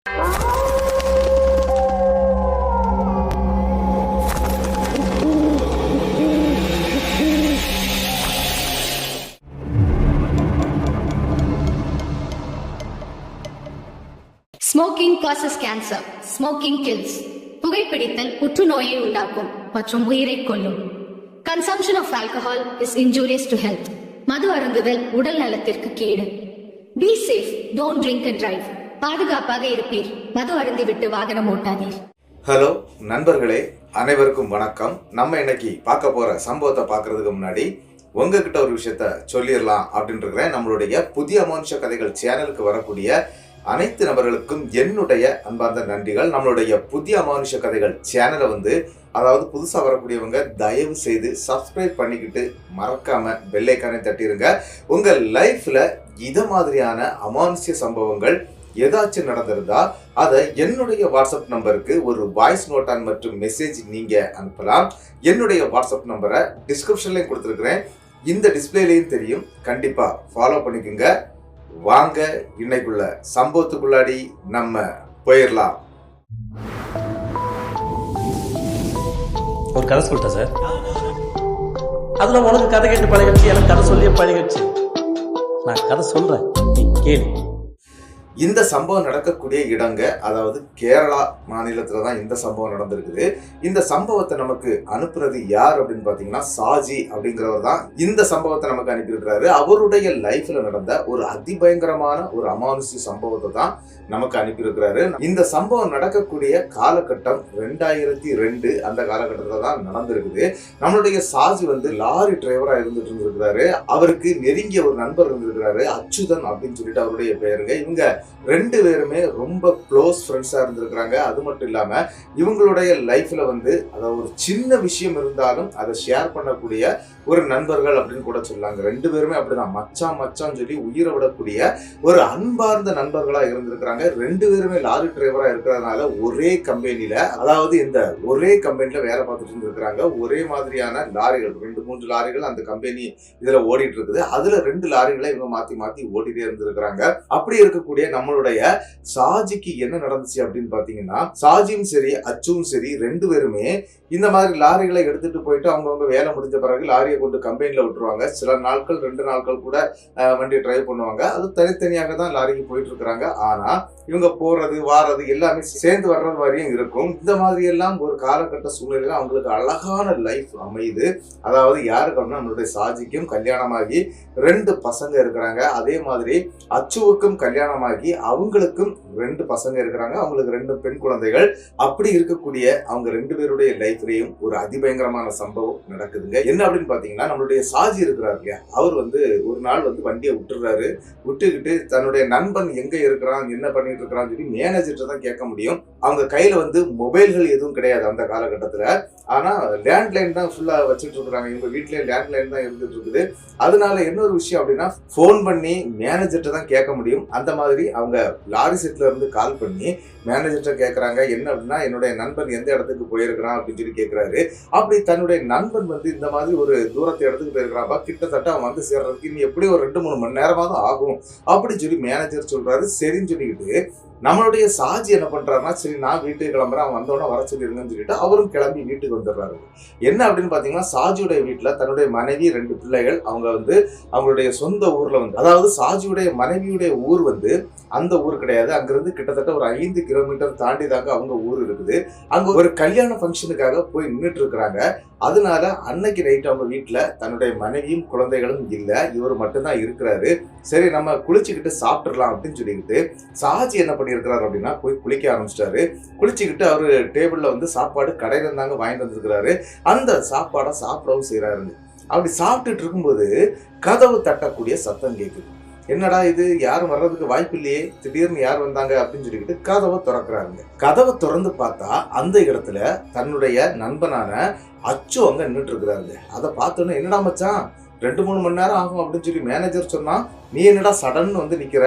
Smoking causes cancer. Smoking kills. புகைப்பிடித்தல் புற்றுநோயை உண்டாக்கும் மற்றும் உயிரை கொல்லும். Consumption of alcohol is injurious to health. மது அருந்துதல் உடல் நலத்திற்கு கேடு. Be safe. Don't drink and drive. பாதுகாப்பாக இருப்பீர். மது அருந்திவிட்டு வாகனம் ஓட்டாதீர். ஹலோ நண்பர்களே, அனைவருக்கும் வணக்கம். நம்ம இன்னைக்கு பார்க்க போற சம்பவத்தை பார்க்கறதுக்கு முன்னாடி உங்ககிட்ட ஒரு விஷயத்த சொல்லிடலாம் அப்படின்னு இருக்கிறேன். நம்மளுடைய புதிய அமானுஷ கதைகள் சேனலுக்கு வரக்கூடிய அனைத்து நபர்களுக்கும் என்னுடைய அன்பார்ந்த நன்றிகள். நம்மளுடைய புதிய அமானுஷ கதைகள் சேனலை அதாவது புதுசாக வரக்கூடியவங்க தயவு செய்து சப்ஸ்கிரைப் பண்ணிக்கிட்டு மறக்காம பெல் ஐக்கானை தட்டிடுங்க. உங்கள் லைஃப்ல இத மாதிரியான அமானுஷ்ய சம்பவங்கள் ஏதாச்சும் நடந்திருந்தா அதை என்னுடைய வாட்ஸ்அப் நம்பருக்கு ஒரு வாய்ஸ் நோட்டான் மற்றும் மெசேஜ் நீங்க அனுப்பலாம். என்னுடைய வாட்ஸ்அப் நம்பரை டிஸ்கிரிப்ஷன்லையும் கொடுத்துருக்கிறேன், இந்த டிஸ்பிளேலையும் தெரியும். கண்டிப்பா ஃபாலோ பண்ணிக்கோங்க. வாங்க இன்னைக்குள்ள சம்பவத்துக்குள்ளாடி நம்ம போயிடலாம். ஒரு கதை சொல்லிட்டேன் சார். அதுல உனக்கு கதை கேட்டு பழகிடுச்சு, எனக்கு கதை சொல்லியே பழகிடுச்சு. நான் கதை சொல்றேன், நீ கேளு. இந்த சம்பவம் நடக்கக்கூடிய இடங்க அதாவது கேரளா மாநிலத்துல தான் இந்த சம்பவம் நடந்திருக்குது. இந்த சம்பவத்தை நமக்கு அனுப்புறது யார் அப்படின்னு பாத்தீங்கன்னா சாஜி அப்படிங்கிறவர் தான் இந்த சம்பவத்தை நமக்கு அனுப்பியிருக்கிறாரு. அவருடைய லைஃப்ல நடந்த ஒரு அதிபயங்கரமான ஒரு அமானுஷ்ய சம்பவத்தை தான் நமக்கு அனுப்பியிருக்கிறாரு. இந்த சம்பவம் நடக்கக்கூடிய காலகட்டம் 2002 அந்த காலகட்டத்துல தான் நடந்திருக்குது. நம்மளுடைய சாஜி லாரி டிரைவரா இருந்துட்டு இருந்திருக்கிறாரு. அவருக்கு நெருங்கிய ஒரு நண்பர் இருந்திருக்கிறாரு, அச்சுதன் அப்படின்னு சொல்லிட்டு அவருடைய பெயருங்க. இவங்க ரெண்டு பேருமே ரொம்ப க்ளோஸ் ஃப்ரெண்ட்ஸா இருந்திருக்கிறாங்க. அது மட்டும் இல்லாம இவங்களுடைய லைஃப்ல அதாவது ஒரு சின்ன விஷயம் இருந்தாலும் அதை ஷேர் பண்ணக்கூடிய ஒரு நண்பர்கள் அப்படின்னு கூட சொல்லாங்க. ரெண்டு பேருமே அப்படிதான் மச்சான் சொல்லி உயிரை விடக்கூடிய ஒரு அன்பார்ந்த நண்பர்களா இருந்திருக்கிறாங்க. ரெண்டு பேருமே லாரி டிரைவரா இருக்கிறதுனால ஒரே கம்பெனில அதாவது இந்த ஒரே கம்பெனில வேலை பார்த்துட்டு இருந்திருக்கிறாங்க. ஒரே மாதிரியான லாரிகள் 2-3 லாரிகள் அந்த கம்பெனி இதுல ஓடிட்டு இருக்குது. அதுல 2 லாரிகளை இவங்க மாத்தி ஓடிட்டே இருந்திருக்கிறாங்க. அப்படி இருக்கக்கூடிய நம்மளுடைய சாஜிக்கு என்ன நடந்துச்சு அப்படின்னு பாத்தீங்கன்னா, சாஜியும் சரி அச்சுவும் சரி ரெண்டு பேருமே இந்த மாதிரி லாரிகளை எடுத்துட்டு போயிட்டு அவங்கவுங்க வேலை முடிஞ்ச பிறகு லாரியை கொண்டு கம்பெனில விட்டுருவாங்க. சில நாட்கள் 2 நாட்கள் கூட வண்டி டிரைவ் பண்ணுவாங்க. அது தனித்தனியாக தான் லாரிக்கு போயிட்டு இருக்கிறாங்க. ஆனா இவங்க போறது வாரது எல்லாமே சேர்ந்து வர்றது மாதிரியும் இருக்கும். இந்த மாதிரி எல்லாம் ஒரு காலகட்ட சூழ்நிலையில அவங்களுக்கு அழகான லைஃப் அமையுது. அதாவது யாருக்கு அப்படின்னா நம்மளுடைய சாஜிக்கும் கல்யாணமாகி 2 பசங்க இருக்கிறாங்க. அதே மாதிரி அச்சுவுக்கும் கல்யாணமாகி அவங்களுக்கும் 2 பசங்க இருக்கிறாங்க. அவங்களுக்கு 2 பெண் குழந்தைகள். அப்படி இருக்கக்கூடிய அவங்க 2 பேருடைய லைஃப்லயும் ஒரு அதிபயங்கரமான சம்பவம் நடக்குதுங்க. என்ன அப்படின்னு பாத்தீங்கன்னா, நம்மளுடைய சாஜி இருக்கிறார் இல்லையா, அவர் ஒரு நாள் வண்டியை விட்டுறாரு. விட்டுக்கிட்டு தன்னுடைய நண்பன் எங்க இருக்கிறான் என்ன பண்ணிட்டு இருக்கிறான்னு சொல்லி மேனேஜர்கிட்ட தான் கேட்க முடியும். அவங்க கையில மொபைல்கள் எதுவும் கிடையாது அந்த காலகட்டத்துல. ஆனா லேண்ட்லைன் தான் ஃபுல்லா வச்சுட்டு இருக்கிறாங்க. இவங்க வீட்லயே லேண்ட்லைன் தான் இருந்துட்டு இருக்குது. அதனால இன்னொரு விஷயம் அப்படின்னா, போன் பண்ணி மேனேஜர்கிட்ட தான் கேட்க முடியும். அந்த மாதிரி அவங்க லாரி செட்ல இருந்து கால் பண்ணி மேனேஜர்கிட்ட கேட்கறாங்க. என்ன அப்படின்னா, என்னுடைய நண்பன் எந்த இடத்துக்கு போயிருக்கிறான் அப்படின்னு சொல்லி கேட்கிறாரு. அப்படி தன்னுடைய நண்பன் இந்த மாதிரி ஒரு தூரத்தை இடத்துக்கு போயிருக்கிறாப்பா, கிட்டத்தட்ட அவன் சேர்றதுக்கு இன்னும் எப்படி ஒரு 2-3 மணி நேரமா தான் ஆகும் அப்படின்னு சொல்லி மேனேஜர் சொல்றாரு. சரின்னு சொல்லிக்கிட்டு நம்மளுடைய சாஜி என்ன பண்றாருன்னா, சரி நான் வீட்டுக்கு கிளம்புறேன், அவன் வந்தோடனே வர சொல்லிருங்கன்னு சொல்லிட்டு அவரும் கிளம்பி வீட்டுக்கு வந்துடுறாரு. என்ன அப்படின்னு பாத்தீங்கன்னா, சாஜியுடைய வீட்டுல தன்னுடைய மனைவி 2 பிள்ளைகள் அவங்க அவங்களுடைய சொந்த ஊர்ல அதாவது சாஜியுடைய மனைவியுடைய ஊர் அந்த ஊர் கிடையாது. அங்கிருந்து கிட்டத்தட்ட ஒரு 5 கிலோமீட்டர் தாண்டி தாங்க அவங்க ஊர் இருக்குது. அங்க ஒரு கல்யாண ஃபங்க்ஷனுக்காக போய் நின்றுட்டு இருக்கிறாங்க. அதனால அன்னைக்கு நைட் அவங்க வீட்டுல தன்னுடைய மனைவியும் குழந்தைகளும் இல்ல, இவர் மட்டும்தான் இருக்கிறாரு. சரி நம்ம குளிச்சுக்கிட்டு சாப்பிட்டுடலாம் அப்படின்னு சொல்லிக்கிட்டு சாஜி என்ன பண்ணியிருக்கிறாரு அப்படின்னா, போய் குளிக்க ஆரம்பிச்சிட்டாரு. குளிச்சுக்கிட்டு அவரு டேபிள்ல சாப்பாடு கடையில இருந்தாங்க வாங்கிட்டு வந்திருக்கிறாரு. அந்த சாப்பாடை சாப்பிடவும் செய்யறாருங்க. அப்படி சாப்பிட்டுட்டு இருக்கும்போது கதவு தட்டக்கூடிய சத்தம் கேட்குது. என்னடா இது, யாரும் வர்றதுக்கு வாய்ப்பு இல்லையே, திடீர்னு யார் வந்தாங்க அப்படின்னு சொல்லிக்கிட்டு கதவை திறக்கிறாருங்க. கதவை திறந்து பார்த்தா அந்த இடத்துல தன்னுடைய நண்பனான அச்சு அங்க நின்றுட்டு இருக்கிறாருங்க. அதை பார்த்தோன்னே, என்னடா மச்சான் 2-3 மணி நேரம் ஆகும் அப்படின்னு சொல்லி மேனேஜர் சொன்னா, நீ என்னடா சடன் வந்து நிக்கிற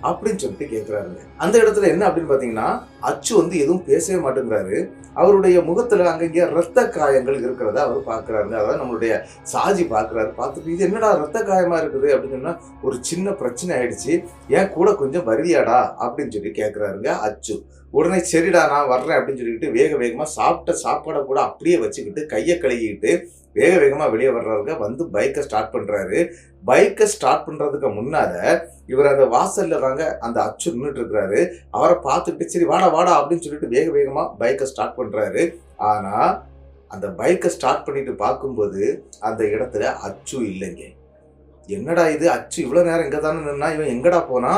அப்படின்னு சொல்லிட்டு கேட்கிறாருங்க. அந்த இடத்துல என்ன அப்படின்னு பாத்தீங்கன்னா அச்சு வந்து எதுவும் பேசவே மாட்டேங்கிறாரு. அவருடைய முகத்துல அங்கங்க ரத்த காயங்கள் இருக்கிறத அவர் பாக்குறாருங்க. அதாவது நம்மளுடைய சாஜி பாக்குறாரு. பார்த்துட்டு இது என்னடா ரத்த காயமா இருக்குது அப்படின்னு சொன்னா, ஒரு சின்ன பிரச்சனை ஆயிடுச்சு, ஏன் கூட கொஞ்சம் வருவியாடா அப்படின்னு சொல்லி கேட்கிறாருங்க அச்சு. உடனே சரிடா நான் வர்றேன் அப்படின்னு சொல்லிட்டு வேக வேகமா சாப்பிட்ட சாப்பாடை கூட அப்படியே வச்சுக்கிட்டு கையை கழுகிட்டு வேக வேகமா வெளியே வர்றாருங்க. வந்து பைக்கை ஸ்டார்ட் பண்றாரு. பைக்கை ஸ்டார்ட் பண்றதுக்கு முன்னால இவர் அந்த வாசல்ல தாங்க அந்த அச்சு நின்றுட்டு இருக்கிறாரு. அவரை பார்த்துட்டு சரி வாடா வாடா அப்படின்னு சொல்லிட்டு வேக வேகமா பைக்கை ஸ்டார்ட் பண்றாரு. ஆனா அந்த பைக்கை ஸ்டார்ட் பண்ணிட்டு பார்க்கும்போது அந்த இடத்துல அச்சு இல்லைங்க. என்னடா இது, அச்சு இவ்வளவு நேரம் இங்க தானே நின்னா, இவன் எங்கடா போனா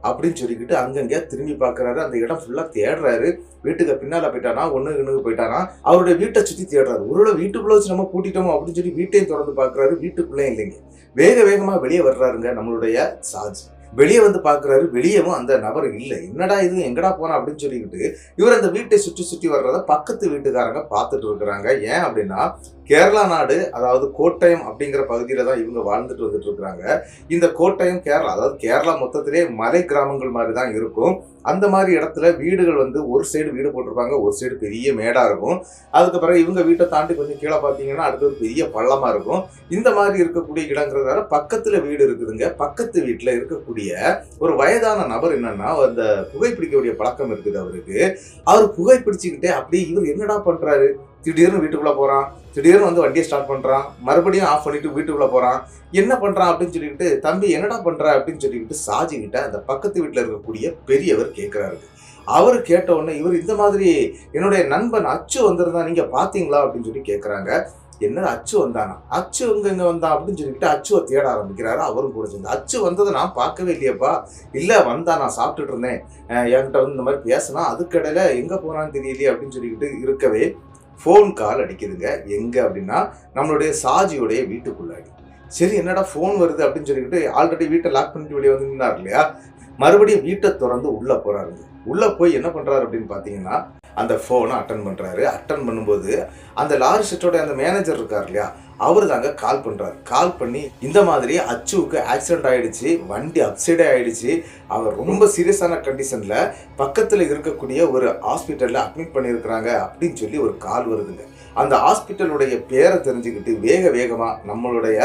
அப்படின்னு சொல்லிக்கிட்டு அங்கங்க திரும்பி பார்க்கறாரு. அந்த இடம் ஃபுல்லா தேடுறாரு. வீட்டுக்கு பின்னால போயிட்டானா, ஒண்ணுக்கு போயிட்டானா, அவருடைய வீட்டை சுத்தி தேடுறாரு. ஒருவேளை வீட்டுக்குள்ள வச்சு நம்ம பூட்டிட்டோமோ அப்படின்னு சொல்லி வீட்டையும் திறந்து பார்க்கறாரு. வீட்டுக்குள்ளே இல்லைங்க. வேக வேகமா வெளியே வர்றாருங்க நம்மளுடைய சாஜ். வெளியே வந்து பாக்குறாரு. வெளியவும் அந்த நபர் இல்லை. என்னடா இது, எங்கடா போனா அப்படின்னு சொல்லிக்கிட்டு இவர் அந்த வீட்டை சுற்றி சுற்றி வர்றத பக்கத்து வீட்டுக்காரங்க பார்த்துட்டு இருக்கிறாங்க. ஏன் அப்படின்னா கேரளா நாடு, அதாவது கோட்டயம் அப்படிங்கிற பகுதியில தான் இவங்க வாழ்ந்துட்டு வந்துட்டு இருக்கிறாங்க. இந்த கோட்டயம் கேரளா, அதாவது கேரளா மொத்தத்திலே மலை கிராமங்கள் மாதிரி தான் இருக்கும். அந்த மாதிரி இடத்துல வீடுகள் வந்து ஒரு சைடு வீடு போட்டிருப்பாங்க, ஒரு சைடு பெரிய மேடா இருக்கும். அதுக்கு பிறகு இவங்க வீட்டை தாண்டி கொஞ்சம் கீழே பார்த்தீங்கன்னா அடுத்து ஒரு பெரிய பள்ளமா இருக்கும். இந்த மாதிரி இருக்கக்கூடிய இடங்கிறதால பக்கத்துல வீடு இருக்குதுங்க. பக்கத்து வீட்டுல இருக்கக்கூடிய ஒரு வயதான நபர் என்னன்னா அந்த புகைப்பிடிக்கக்கூடிய பழக்கம் இருக்குது அவருக்கு. அவர் புகைப்பிடிச்சுக்கிட்டே அப்படியே இவர் என்னடா பண்றாரு, திடீர்னு வீட்டுக்குள்ள போறான், திடீர்னு வந்து வண்டியை ஸ்டார்ட் பண்றான், மறுபடியும் ஆஃப் பண்ணிட்டு வீட்டுக்குள்ள போறான், என்ன பண்றான் அப்படின்னு சொல்லிக்கிட்டு தம்பி என்னடா பண்ற அப்படின்னு சொல்லிக்கிட்டு சாஜி கிட்ட அந்த பக்கத்து வீட்டுல இருக்கக்கூடிய பெரியவர் கேட்கிறாரு. அவரு கேட்ட உடனே இவர் இந்த மாதிரி என்னுடைய நண்பன் அச்சு வந்திருந்தா நீங்க பாத்தீங்களா அப்படின்னு சொல்லி கேட்கறாங்க. என்னது அச்சு வந்தானா, அச்சு இங்க வந்தான் அப்படின்னு சொல்லிட்டு அச்சுவை தேட ஆரம்பிக்கிறாரு. அவரும் கூட சேர்ந்து அச்சு வந்ததை நான் பார்க்கவே இல்லையப்பா, இல்ல வந்தா நான் சாப்பிட்டுட்டு இருந்தேன், என்கிட்ட வந்து இந்த மாதிரி பேசினா அதுக்கடையில எங்க போனான்னு தெரியலையே அப்படின்னு சொல்லிக்கிட்டு இருக்கவே ஃபோன் கால் அடிக்குதுங்க. எங்க அப்படின்னா நம்மளுடைய சாஜியுடைய வீட்டுக்குள்ளாடி. சரி என்னடா ஃபோன் வருது அப்படின்னு சொல்லிக்கிட்டு ஆல்ரெடி வீட்டை லாக் பண்ணிட்டு வெளியே வந்து நின்னார் இல்லையா, மறுபடியும் வீட்டை திறந்து உள்ள போறாருங்க. உள்ள போய் என்ன பண்றாரு அப்படின்னு பாத்தீங்கன்னா அந்த போனை அட்டன் பண்றாரு. அட்டன் பண்ணும்போது அந்த லாரி ஷெட்டோட அந்த மேனேஜர் இருக்கார் இல்லையா, அவரு தாங்க கால் பண்றாரு. கால் பண்ணி இந்த மாதிரி அச்சுவுக்கு ஆக்சிடென்ட் ஆயிடுச்சு, வண்டி அப்சைடே ஆயிடுச்சு, அவர் ரொம்ப சீரியஸான கண்டிஷன்ல பக்கத்துல இருக்கக்கூடிய ஒரு ஹாஸ்பிட்டல்ல அட்மிட் பண்ணியிருக்கிறாங்க அப்படின்னு சொல்லி ஒரு கால் வருதுங்க. அந்த ஹாஸ்பிட்டலுடைய பேரை தெரிஞ்சுக்கிட்டு வேக வேகமா நம்மளுடைய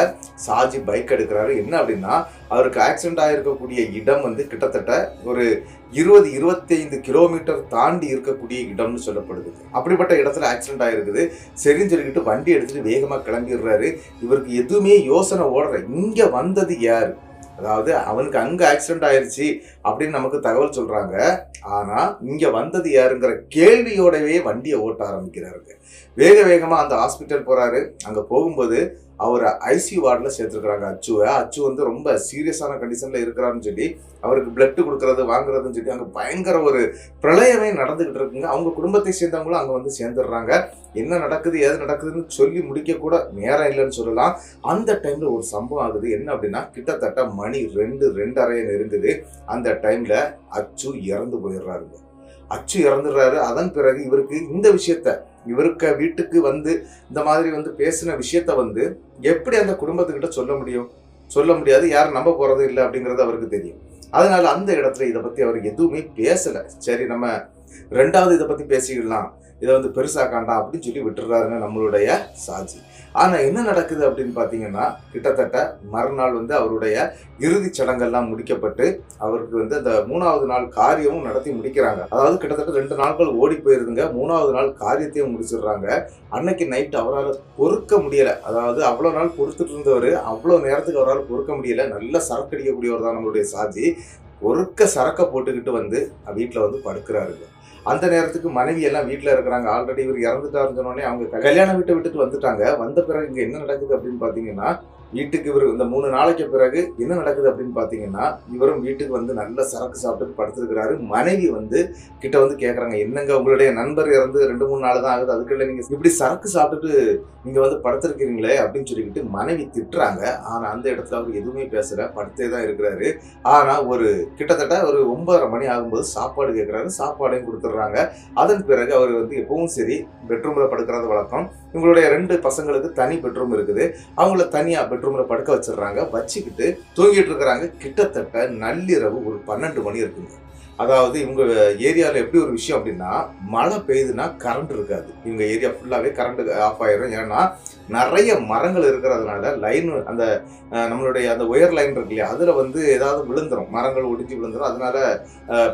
சாஜி பைக் எடுக்கிறாரு. என்ன அப்படின்னா அவருக்கு ஆக்சிடென்ட் ஆகிருக்கக்கூடிய இடம் வந்து கிட்டத்தட்ட ஒரு 20-25 கிலோமீட்டர் தாண்டி இருக்கக்கூடிய இடம்னு சொல்லப்படுது. அப்படிப்பட்ட இடத்துல ஆக்சிடென்ட் ஆயிருக்குது. சரின்னு சொல்லிக்கிட்டு வண்டி எடுத்துட்டு வேகமா கிளம்பிடுறாரு. இவருக்கு எதுவுமே யோசனை ஓடுற, இங்க வந்தது யாரு, அதாவது அவனுக்கு அங்க ஆக்சிடென்ட் ஆயிருச்சு அப்படின்னு நமக்கு தகவல் சொல்றாங்க. ஆனா இங்க வந்தது யாருங்கிற கேள்வியோடவே வண்டியை ஓட்ட ஆரம்பிக்கிறாருங்க. வேக வேகமா அந்த ஹாஸ்பிட்டல் போறாரு. அங்க போகும்போது அவரை ஐசியூ வார்டில் சேர்த்துருக்குறாங்க அச்சுவை. அச்சு வந்து ரொம்ப சீரியஸான கண்டிஷன்ல இருக்கிறாருன்னு சொல்லி அவருக்கு பிளட் கொடுக்கறது வாங்குறதுன்னு சொல்லி அங்கே பயங்கர ஒரு பிரளயமே நடந்துகிட்டு இருக்குங்க. அவங்க குடும்பத்தை சேர்ந்தவங்களும் அங்கே வந்து சேர்ந்துடுறாங்க. என்ன நடக்குது ஏது நடக்குதுன்னு சொல்லி முடிக்க கூட நேரம் இல்லைன்னு சொல்லலாம். அந்த டைம்ல ஒரு சம்பவம் ஆகுது. என்ன அப்படின்னா கிட்டத்தட்ட மணி 2-2:30 நெருங்குது. அந்த டைம்ல அச்சு இறந்து போயிடுறாருங்க. அச்சு இறந்துடுறாரு. அதன் பிறகு இவருக்கு இந்த விஷயத்த, இவருக்கு வீட்டுக்கு வந்து இந்த மாதிரி வந்து பேசின விஷயத்த வந்து எப்படி அந்த குடும்பத்துக்கிட்ட சொல்ல முடியாது, யாரும் நம்ப போறது இல்லை அப்படிங்கிறது அவருக்கு தெரியும். அதனால அந்த இடத்துல இதை பத்தி அவர் எதுவுமே பேசல. சரி நம்ம 2வது இதை பத்தி பேசிக்கலாம், இதை வந்து பெருசாக்காண்டாம் அப்படின்னு சொல்லி விட்டுறாருங்க நம்மளுடைய சாஜி. ஆனா என்ன நடக்குது அப்படின்னு பாத்தீங்கன்னா கிட்டத்தட்ட மறுநாள் வந்து அவருடைய இறுதிச் சடங்கெல்லாம் முடிக்கப்பட்டு அவருக்கு வந்து அந்த 3வது நாள் காரியமும் நடத்தி முடிக்கிறாங்க. அதாவது கிட்டத்தட்ட 2 நாட்கள் ஓடி போயிருதுங்க. 3வது நாள் காரியத்தையும் முடிச்சிடுறாங்க. அன்னைக்கு நைட் அவரால் பொறுக்க முடியல. அதாவது அவ்வளவு நாள் பொறுத்துட்டு இருந்தவர் அவ்வளவு நேரத்துக்கு அவரால் பொறுக்க முடியல. நல்ல சரக்கு அடிக்கக்கூடியவர் தான் நம்மளுடைய சாஜி. ஒருக்க சரக்கை போட்டுக்கிட்டு வந்து வீட்டுல வந்து படுக்கிறாருங்க. அந்த நேரத்துக்கு மனைவி எல்லாம் வீட்டில் இருக்கிறாங்க. ஆல்ரெடி இவர் இறந்துட்டாருன்னு சொன்னோடனே அவங்க கல்யாண வீட்டை விட்டுட்டு வந்துட்டாங்க. வந்த பிறகு இங்கே என்ன நடக்குது அப்படின்னு பார்த்தீங்கன்னா வீட்டுக்கு இவர் இந்த 3 நாளைக்கு பிறகு என்ன நடக்குது அப்படின்னு பார்த்தீங்கன்னா இவரும் வீட்டுக்கு வந்து நல்ல சரக்கு சாப்பிட்டு படுத்துருக்கிறாரு. மனைவி வந்து கிட்ட வந்து கேட்குறாங்க, என்னங்க உங்களுடைய நண்பர் இறந்து 2-3 நாள் தான் ஆகுது, அதுக்குள்ள நீங்கள் இப்படி சரக்கு சாப்பிட்டுட்டு நீங்கள் வந்து படுத்துருக்கிறீங்களே அப்படின்னு சொல்லிக்கிட்டு மனைவி திட்டுறாங்க. ஆனால் அந்த இடத்துல அவர் எதுவுமே பேசல, படுத்தே தான் இருக்கிறாரு. ஆனால் ஒரு கிட்டத்தட்ட ஒரு 9:30 மணி ஆகும்போது சாப்பாடு கேட்குறாரு. சாப்பாடையும் கொடுத்துட்றாங்க. அதன் பிறகு அவர் வந்து எப்பவும் சரி பெட்ரூமில் படுக்கிறது வழக்கம். இவங்களுடைய 2 பசங்களுக்கு தனி பெட்ரூம் இருக்குது. அவங்கள தனியா பெட்ரூம்ல படுக்க வச்சிடுறாங்க. வச்சுக்கிட்டு தூங்கிட்டு இருக்கிறாங்க. கிட்டத்தட்ட நள்ளிரவு ஒரு 12 மணி இருக்குங்க. அதாவது இவங்க ஏரியாவில் எப்படி ஒரு விஷயம் அப்படின்னா, மழை பெய்யுதுன்னா கரண்ட் இருக்காது. இவங்க ஏரியா ஃபுல்லாகவே கரண்ட் ஆஃப் ஆயிரும். ஏன்னா நிறைய மரங்கள் இருக்கிறதுனால லைன் அந்த நம்மளுடைய அந்த ஒயர் லைன் இருக்கு இல்லையா, அதில் வந்து ஏதாவது விழுந்துடும், மரங்கள் ஒடிஞ்சு விழுந்துடும். அதனால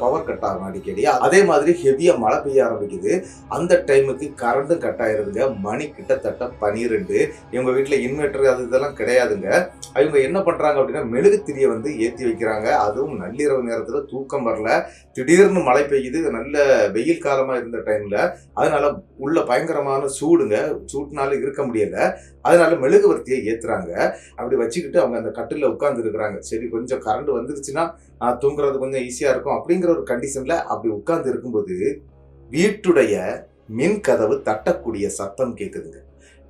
பவர் கட் ஆகும் அடிக்கடி. அதே மாதிரி ஹெவியாக மழை பெய்ய ஆரம்பிக்குது. அந்த டைமுக்கு கரண்ட்டும் கட் ஆயிருதுங்க. மணி கிட்டத்தட்ட 12. இவங்க வீட்டில் இன்வெர்டர் அது இதெல்லாம் கிடையாதுங்க. அவங்க என்ன பண்ணுறாங்க அப்படின்னா, மெழுகுத்திரியை வந்து ஏற்றி வைக்கிறாங்க. அதுவும் நள்ளிரவு நேரத்தில் தூக்கம் வரல. திடீர்னு மழை பெய்யுது. நல்ல வெயில் காலமாக இருந்த டைமில். அதனால உள்ள பயங்கரமான சூடுங்க. சூட்டுனால இருக்க முடியல. அதனால மெழுகுவர்த்தியை ஏற்றுறாங்க. அப்படி வச்சுக்கிட்டு அவங்க அந்த கட்டிலில் உட்கார்ந்து இருக்கிறாங்க. சரி, கொஞ்சம் கரண்ட் வந்துருச்சுன்னா தூங்குறது கொஞ்சம் ஈஸியாக இருக்கும் அப்படிங்கிற ஒரு கண்டிஷனில் அப்படி உட்கார்ந்து இருக்கும்போது வீட்டுடைய மின் கதவு தட்டக்கூடிய சத்தம் கேட்குதுங்க.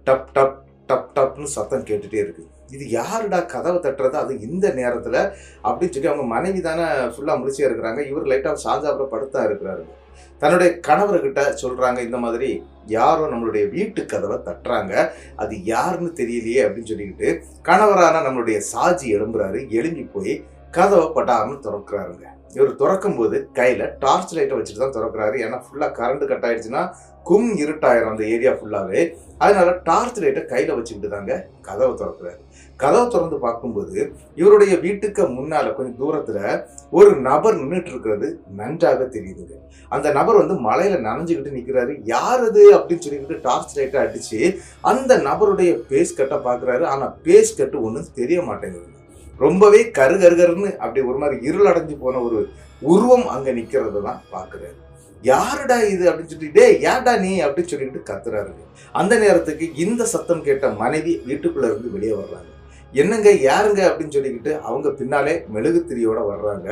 டப் டப் டப் டப்னு சத்தம் கேட்டுகிட்டே இருக்குது. இது யாருடா கதவை தட்டுறது, அது இந்த நேரத்தில் அப்படின்னு சொல்லி அவங்க மனைவி தானே ஃபுல்லாக முடிச்சே இருக்கிறாங்க. இவர் லைட்டாக சாஞ்சாப்புல படுத்தா இருக்கிறாரு. தன்னுடைய கணவர்கிட்ட சொல்கிறாங்க, இந்த மாதிரி யாரோ நம்மளுடைய வீட்டு கதவை தட்டுறாங்க, அது யாருன்னு தெரியலையே அப்படின்னு சொல்லிக்கிட்டு கணவரான நம்மளுடைய சாஜி எழும்புறாரு. எழும்பி போய் கதவை பட்டாருன்னு திறக்கிறாருங்க. இவர் திறக்கும் போது கையில் டார்ச் லைட்டை வச்சுட்டு தான் திறக்கிறாரு. ஏன்னா ஃபுல்லாக கரண்ட் கட் ஆயிடுச்சுன்னா இருட்டாயிரும் அந்த ஏரியா ஃபுல்லாகவே. அதனால டார்ச் லைட்டை கையில் வச்சுக்கிட்டு தாங்க கதவை திறக்கிறாரு. கதவை திறந்து பார்க்கும்போது இவருடைய வீட்டுக்கு முன்னால கொஞ்சம் தூரத்துல ஒரு நபர் நின்றுட்டு இருக்கிறது நன்றாக தெரியுதுங்க. அந்த நபர் வந்து மழையில நனைஞ்சுக்கிட்டு நிற்கிறாரு. யார் அது அப்படின்னு சொல்லிக்கிட்டு டார்ச் லைட்டை அடிச்சு அந்த நபருடைய பேஸ் கட்டை பார்க்குறாரு. ஆனால் பேஸ் கட்டு ஒன்றும் தெரிய மாட்டேங்குது. ரொம்பவே கருகருன்னு அப்படி ஒரு மாதிரி இருள் அடைஞ்சு போன ஒரு உருவம் அங்கே நிற்கிறத தான் பார்க்குறாரு. யாருடா இது அப்படின்னு சொல்லிட்டு, டே யாருடா நீ அப்படின்னு சொல்லிட்டு கத்துறாருங்க. அந்த நேரத்துக்கு இந்த சத்தம் கேட்ட மனைவி வீட்டுக்குள்ள இருந்து வெளியே வர்றாங்க. என்னங்க யாருங்க அப்படின்னு சொல்லிக்கிட்டு அவங்க பின்னாலே மெழுகுத்திரியோட வர்றாங்க.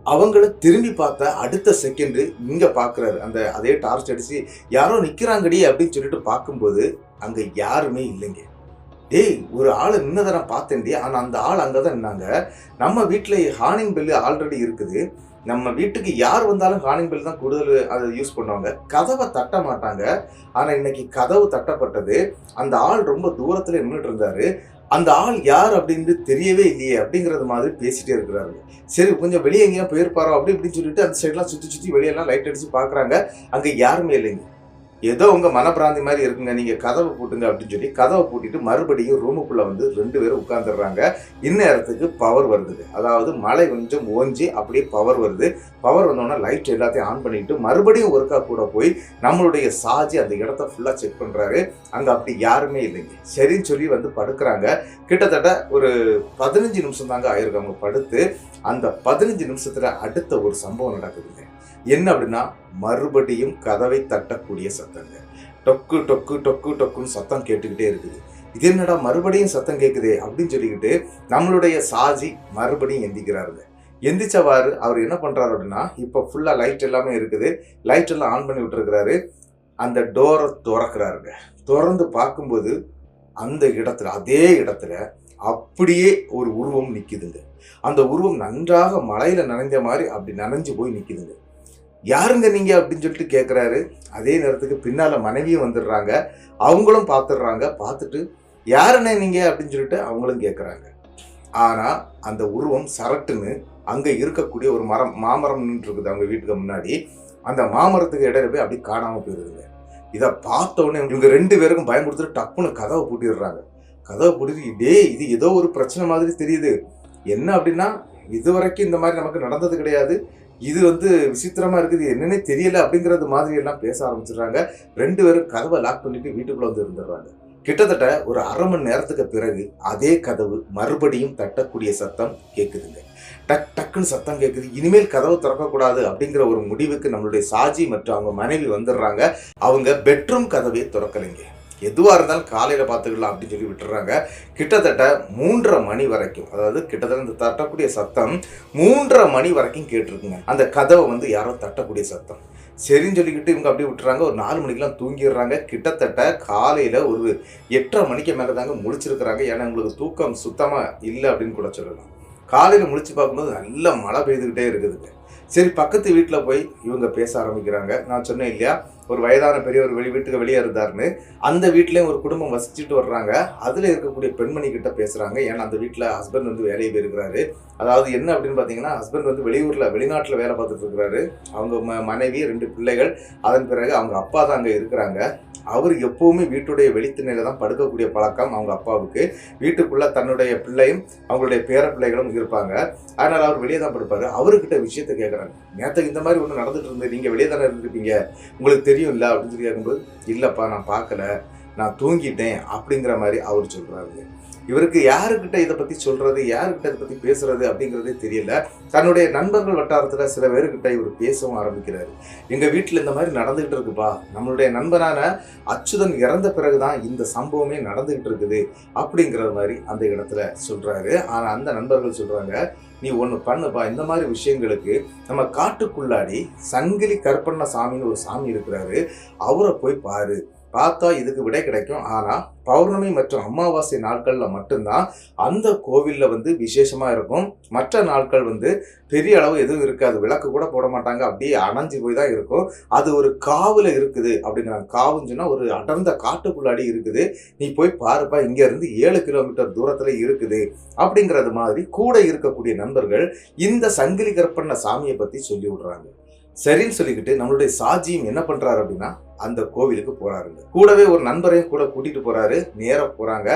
அவங்கள திரும்பி பார்த்தா அடுத்த செகண்டு இங்க பாக்குறாரு. அதே டார்ச் அடிச்சு யாரோ நிக்கிறாங்கடி அப்படின்னு சொல்லிட்டு பார்க்கும்போது அங்க யாருமே இல்லைங்க. டேய், ஒரு ஆள் நின்னதை நான் பார்த்தேன்டி, ஆனா அந்த ஆள் அங்கதான் நின்னாங்க. நம்ம வீட்டுல ஹார்னிங் பெல் ஆல்ரெடி இருக்குது. நம்ம வீட்டுக்கு யார் வந்தாலும் ஹார்னிங் பெல் தான் கூடுதல் அதை யூஸ் பண்ணுவாங்க. கதவை தட்ட மாட்டாங்க. ஆனா இன்னைக்கு கதவு தட்டப்பட்டது. அந்த ஆள் ரொம்ப தூரத்துல நின்றுட்டு இருந்தாரு. அந்த ஆள் யார் அப்படின்னு தெரியவே இல்லையே அப்படிங்கிறது மாதிரி பேசிட்டே இருக்கிறாரு. சரி, கொஞ்சம் வெளியே எங்கேயா போயிருப்பாரோ அப்படி இப்படின்னு சொல்லிட்டு அந்த சைட்லாம் சுற்றி வெளியெல்லாம் லைட் அடிச்சு பார்க்குறாங்க. அங்கே யாருமே இல்லைங்க. ஏதோ உங்க மனப்பிராந்தி மாதிரி இருக்குங்க, நீங்க கதவை பூட்டுங்க அப்படின்னு சொல்லி கதவை பூட்டிட்டு மறுபடியும் ரூமுக்குள்ள வந்து 2 பேரும் உட்கார்ந்துடுறாங்க. இந்நேரத்துக்கு பவர் வருதுங்க. அதாவது மழை கொஞ்சம் ஓஞ்சி அப்படியே பவர் வருது. பவர் வந்தோன்னா லைட் எல்லாத்தையும் ஆன் பண்ணிட்டு மறுபடியும் ஒருக்கா கூட போய் நம்மளுடைய சாஜி அந்த இடத்த ஃபுல்லா செக் பண்றாரு. அங்க அப்படி யாருமே இல்லைங்க. சரின்னு சொல்லி வந்து படுக்கிறாங்க. கிட்டத்தட்ட ஒரு 15 நிமிஷம் தாங்க ஆயிருக்காங்க படுத்து. அந்த 15 நிமிஷத்துல அடுத்த ஒரு சம்பவம் நடக்குதுங்க. என்ன அப்படின்னா, மறுபடியும் கதவை தட்டக்கூடிய சத்தங்க. டொக்கு டொக்கு டொக்கு டொக்குன்னு சத்தம் கேட்டுக்கிட்டே இருக்குது. இது என்னடா மறுபடியும் சத்தம் கேட்குதே அப்படின்னு சொல்லிக்கிட்டு நம்மளுடைய சாஜி மறுபடியும் எந்திக்கிறாருங்க. எந்திரிச்சவாறு அவர் என்ன பண்றாரு அப்படின்னா, இப்போ ஃபுல்லா லைட் எல்லாமே இருக்குது. லைட் எல்லாம் ஆன் பண்ணி விட்டுருக்கிறாரு. அந்த டோரை திறக்கிறாருங்க. திறந்து பார்க்கும்போது அந்த இடத்துல அதே இடத்துல அப்படியே ஒரு உருவம் நிக்குதுங்க. அந்த உருவம் நன்றாக மழையில நனைஞ்ச மாதிரி அப்படி நனைஞ்சு போய் நிக்குதுங்க. யாருங்க நீங்க அப்படின்னு சொல்லிட்டு கேட்குறாரு. அதே நேரத்துக்கு பின்னால மனைவியும் வந்துடுறாங்க. அவங்களும் பார்த்துடுறாங்க. பார்த்துட்டு யாருண்ணே நீங்க அப்படின்னு சொல்லிட்டு அவங்களும் கேட்குறாங்க. ஆனா அந்த உருவம் சரட்டுன்னு அங்க இருக்கக்கூடிய ஒரு மாமரம் நின்று இருக்குது அவங்க வீட்டுக்கு முன்னாடி. அந்த மாமரத்துக்கு இடையில போய் அப்படி காணாம போயிருதுங்க. இதை பார்த்த உடனே இவங்க 2 பேருக்கும் பயம் கொடுத்துட்டு டப்புன்னு கதவை பூட்டிடுறாங்க. கதவை பூட்டிட்டு, டே இது ஏதோ ஒரு பிரச்சனை மாதிரி தெரியுது. என்ன அப்படின்னா, இதுவரைக்கும் இந்த மாதிரி நமக்கு நடந்தது கிடையாது. இது வந்து விசித்திரமா இருக்குது, என்னன்னே தெரியல அப்படிங்கிறது மாதிரி எல்லாம் பேச ஆரம்பிச்சிடுறாங்க. 2 பேரும் கதவை லாக் பண்ணிட்டு வீட்டுக்குள்ள வந்து இருந்துடுறாங்க. கிட்டத்தட்ட ஒரு அரை மணி நேரத்துக்கு பிறகு அதே கதவு மறுபடியும் தட்டக்கூடிய சத்தம் கேட்குதுங்க. டக் டக்குன்னு சத்தம் கேட்குது. இனிமேல் கதவு திறக்கக்கூடாது அப்படிங்கிற ஒரு முடிவுக்கு நம்மளுடைய சாஜி மற்றும் அவங்க மனைவி வந்துடுறாங்க. அவங்க பெட்ரூம் கதவை திறக்கலைங்க. எதுவாக இருந்தாலும் காலையில் பார்த்துக்கலாம் அப்படின்னு சொல்லி விட்டுறாங்க. கிட்டத்தட்ட 3:30 மணி வரைக்கும், அதாவது கிட்டத்தட்ட இந்த தட்டக்கூடிய சத்தம் 3:30 மணி வரைக்கும் கேட்டிருக்குங்க. அந்த கதவை வந்து யாரோ தட்டக்கூடிய சத்தம். சரின்னு சொல்லிக்கிட்டு இவங்க அப்படியே விட்டுறாங்க. ஒரு 4 மணிக்கெலாம் தூங்கிடுறாங்க. கிட்டத்தட்ட காலையில் ஒரு 8:30 மணிக்கு மேலே தாங்க முழிச்சிருக்கிறாங்க. ஏன்னா உங்களுக்கு தூக்கம் சுத்தமாக இல்லை அப்படின்னு கூட சொல்லலாம். காலையில் முழிச்சு பார்க்கும்போது நல்ல மழை பெய்துக்கிட்டே இருக்குதுங்க. சரி, பக்கத்து வீட்டில் போய் இவங்க பேச ஆரம்பிக்கிறாங்க. நான் சொன்னேன் இல்லையா, ஒரு வயதான பெரியவர் வீட்டுக்கு வெளியே இருந்தாருன்னு. அந்த வீட்லேயும் ஒரு குடும்பம் வசிச்சுட்டு வர்றாங்க. அதில் இருக்கக்கூடிய பெண்மணி கிட்ட பேசுகிறாங்க. ஏன்னா அந்த வீட்டில் ஹஸ்பண்ட் வந்து வேலையை போயிருக்கிறாரு. அதாவது என்ன அப்படின்னு பார்த்தீங்கன்னா, ஹஸ்பண்ட் வந்து வெளிநாட்டில் வேலை பார்த்துட்டு இருக்கிறாரு. அவங்க மனைவி 2 பிள்ளைகள். அதன் பிறகு அவங்க அப்பா தான் அங்கே இருக்கிறாங்க. அவர் எப்பவுமே வீட்டுடைய வெளித்திண்ணையில தான் படுக்கக்கூடிய பழக்கம் அவங்க அப்பாவுக்கு. வீட்டுக்குள்ள தன்னுடைய பிள்ளையும் அவங்களுடைய பேர பிள்ளைகளும் இருப்பாங்க. அதனால அவர் வெளியே தான் படுப்பாரு. அவர்கிட்ட விஷயத்த கேட்குறாங்க. நேற்றுக்கு இந்த மாதிரி ஒன்று நடந்துட்டு இருந்து, நீங்க வெளியே தானே இருந்திருப்பீங்க, உங்களுக்கு தெரியும் இல்லை அப்படின்னு சொல்லி கேட்கும்போது, இல்லப்பா நான் பார்க்கல, நான் தூங்கிட்டேன் அப்படிங்கிற மாதிரி அவர் சொல்றாரு. இவருக்கு யாருக்கிட்ட இதை பத்தி சொல்றது, யாருக்கிட்ட இதை பத்தி பேசுறது அப்படிங்கிறதே தெரியல. தன்னுடைய நண்பர்கள் வட்டாரத்துல சில பேருக்கிட்ட இவர் பேசவும் ஆரம்பிக்கிறாரு. எங்க வீட்டுல இந்த மாதிரி நடந்துகிட்டு இருக்குப்பா, நம்மளுடைய நண்பனான அச்சுதன் இறந்த பிறகுதான் இந்த சம்பவமே நடந்துகிட்டு இருக்குது அப்படிங்கிற மாதிரி அந்த இடத்துல சொல்றாரு. ஆனா அந்த நண்பர்கள் சொல்றாங்க, நீ ஒன்று பண்ணுப்பா, இந்த மாதிரி விஷயங்களுக்கு நம்ம காட்டுக்குள்ளாடி சங்கிலி கருப்பண்ண சாமின்னு ஒரு சாமி இருக்கிறாரு, அவரை போய் பாரு, பார்த்தா இதுக்கு விடை கிடைக்கும். ஆனா பௌர்ணமி மற்றும் அமாவாசை நாட்கள்ல மட்டும்தான் அந்த கோவில்ல வந்து விசேஷமா இருக்கும். மற்ற நாட்கள் வந்து பெரிய அளவு எதுவும் இருக்காது, விளக்கு கூட போட மாட்டாங்க, அப்படியே அணைஞ்சு போய் தான் இருக்கும். அது ஒரு காவுல இருக்குது அப்படிங்கிறாங்க. காவுன்னு சொன்னா ஒரு அடர்ந்த காட்டுக்குள்ளாடி இருக்குது, நீ போய் பாருப்பா, இங்க இருந்து 7 கிலோமீட்டர் தூரத்துல இருக்குது அப்படிங்கிறது மாதிரி கூட இருக்கக்கூடிய நண்பர்கள் இந்த சங்கிலி கருப்பண்ண சாமியை பத்தி சொல்லி விடுறாங்க. சரின்னு சொல்லிக்கிட்டு நம்மளுடைய சாஜியும் என்ன பண்றாரு அப்படின்னா அந்த கோவிலுக்கு போறாருங்க. கூடவே ஒரு நண்பரையும் கூட கூட்டிட்டு போறாரு. நேரா போறாங்க.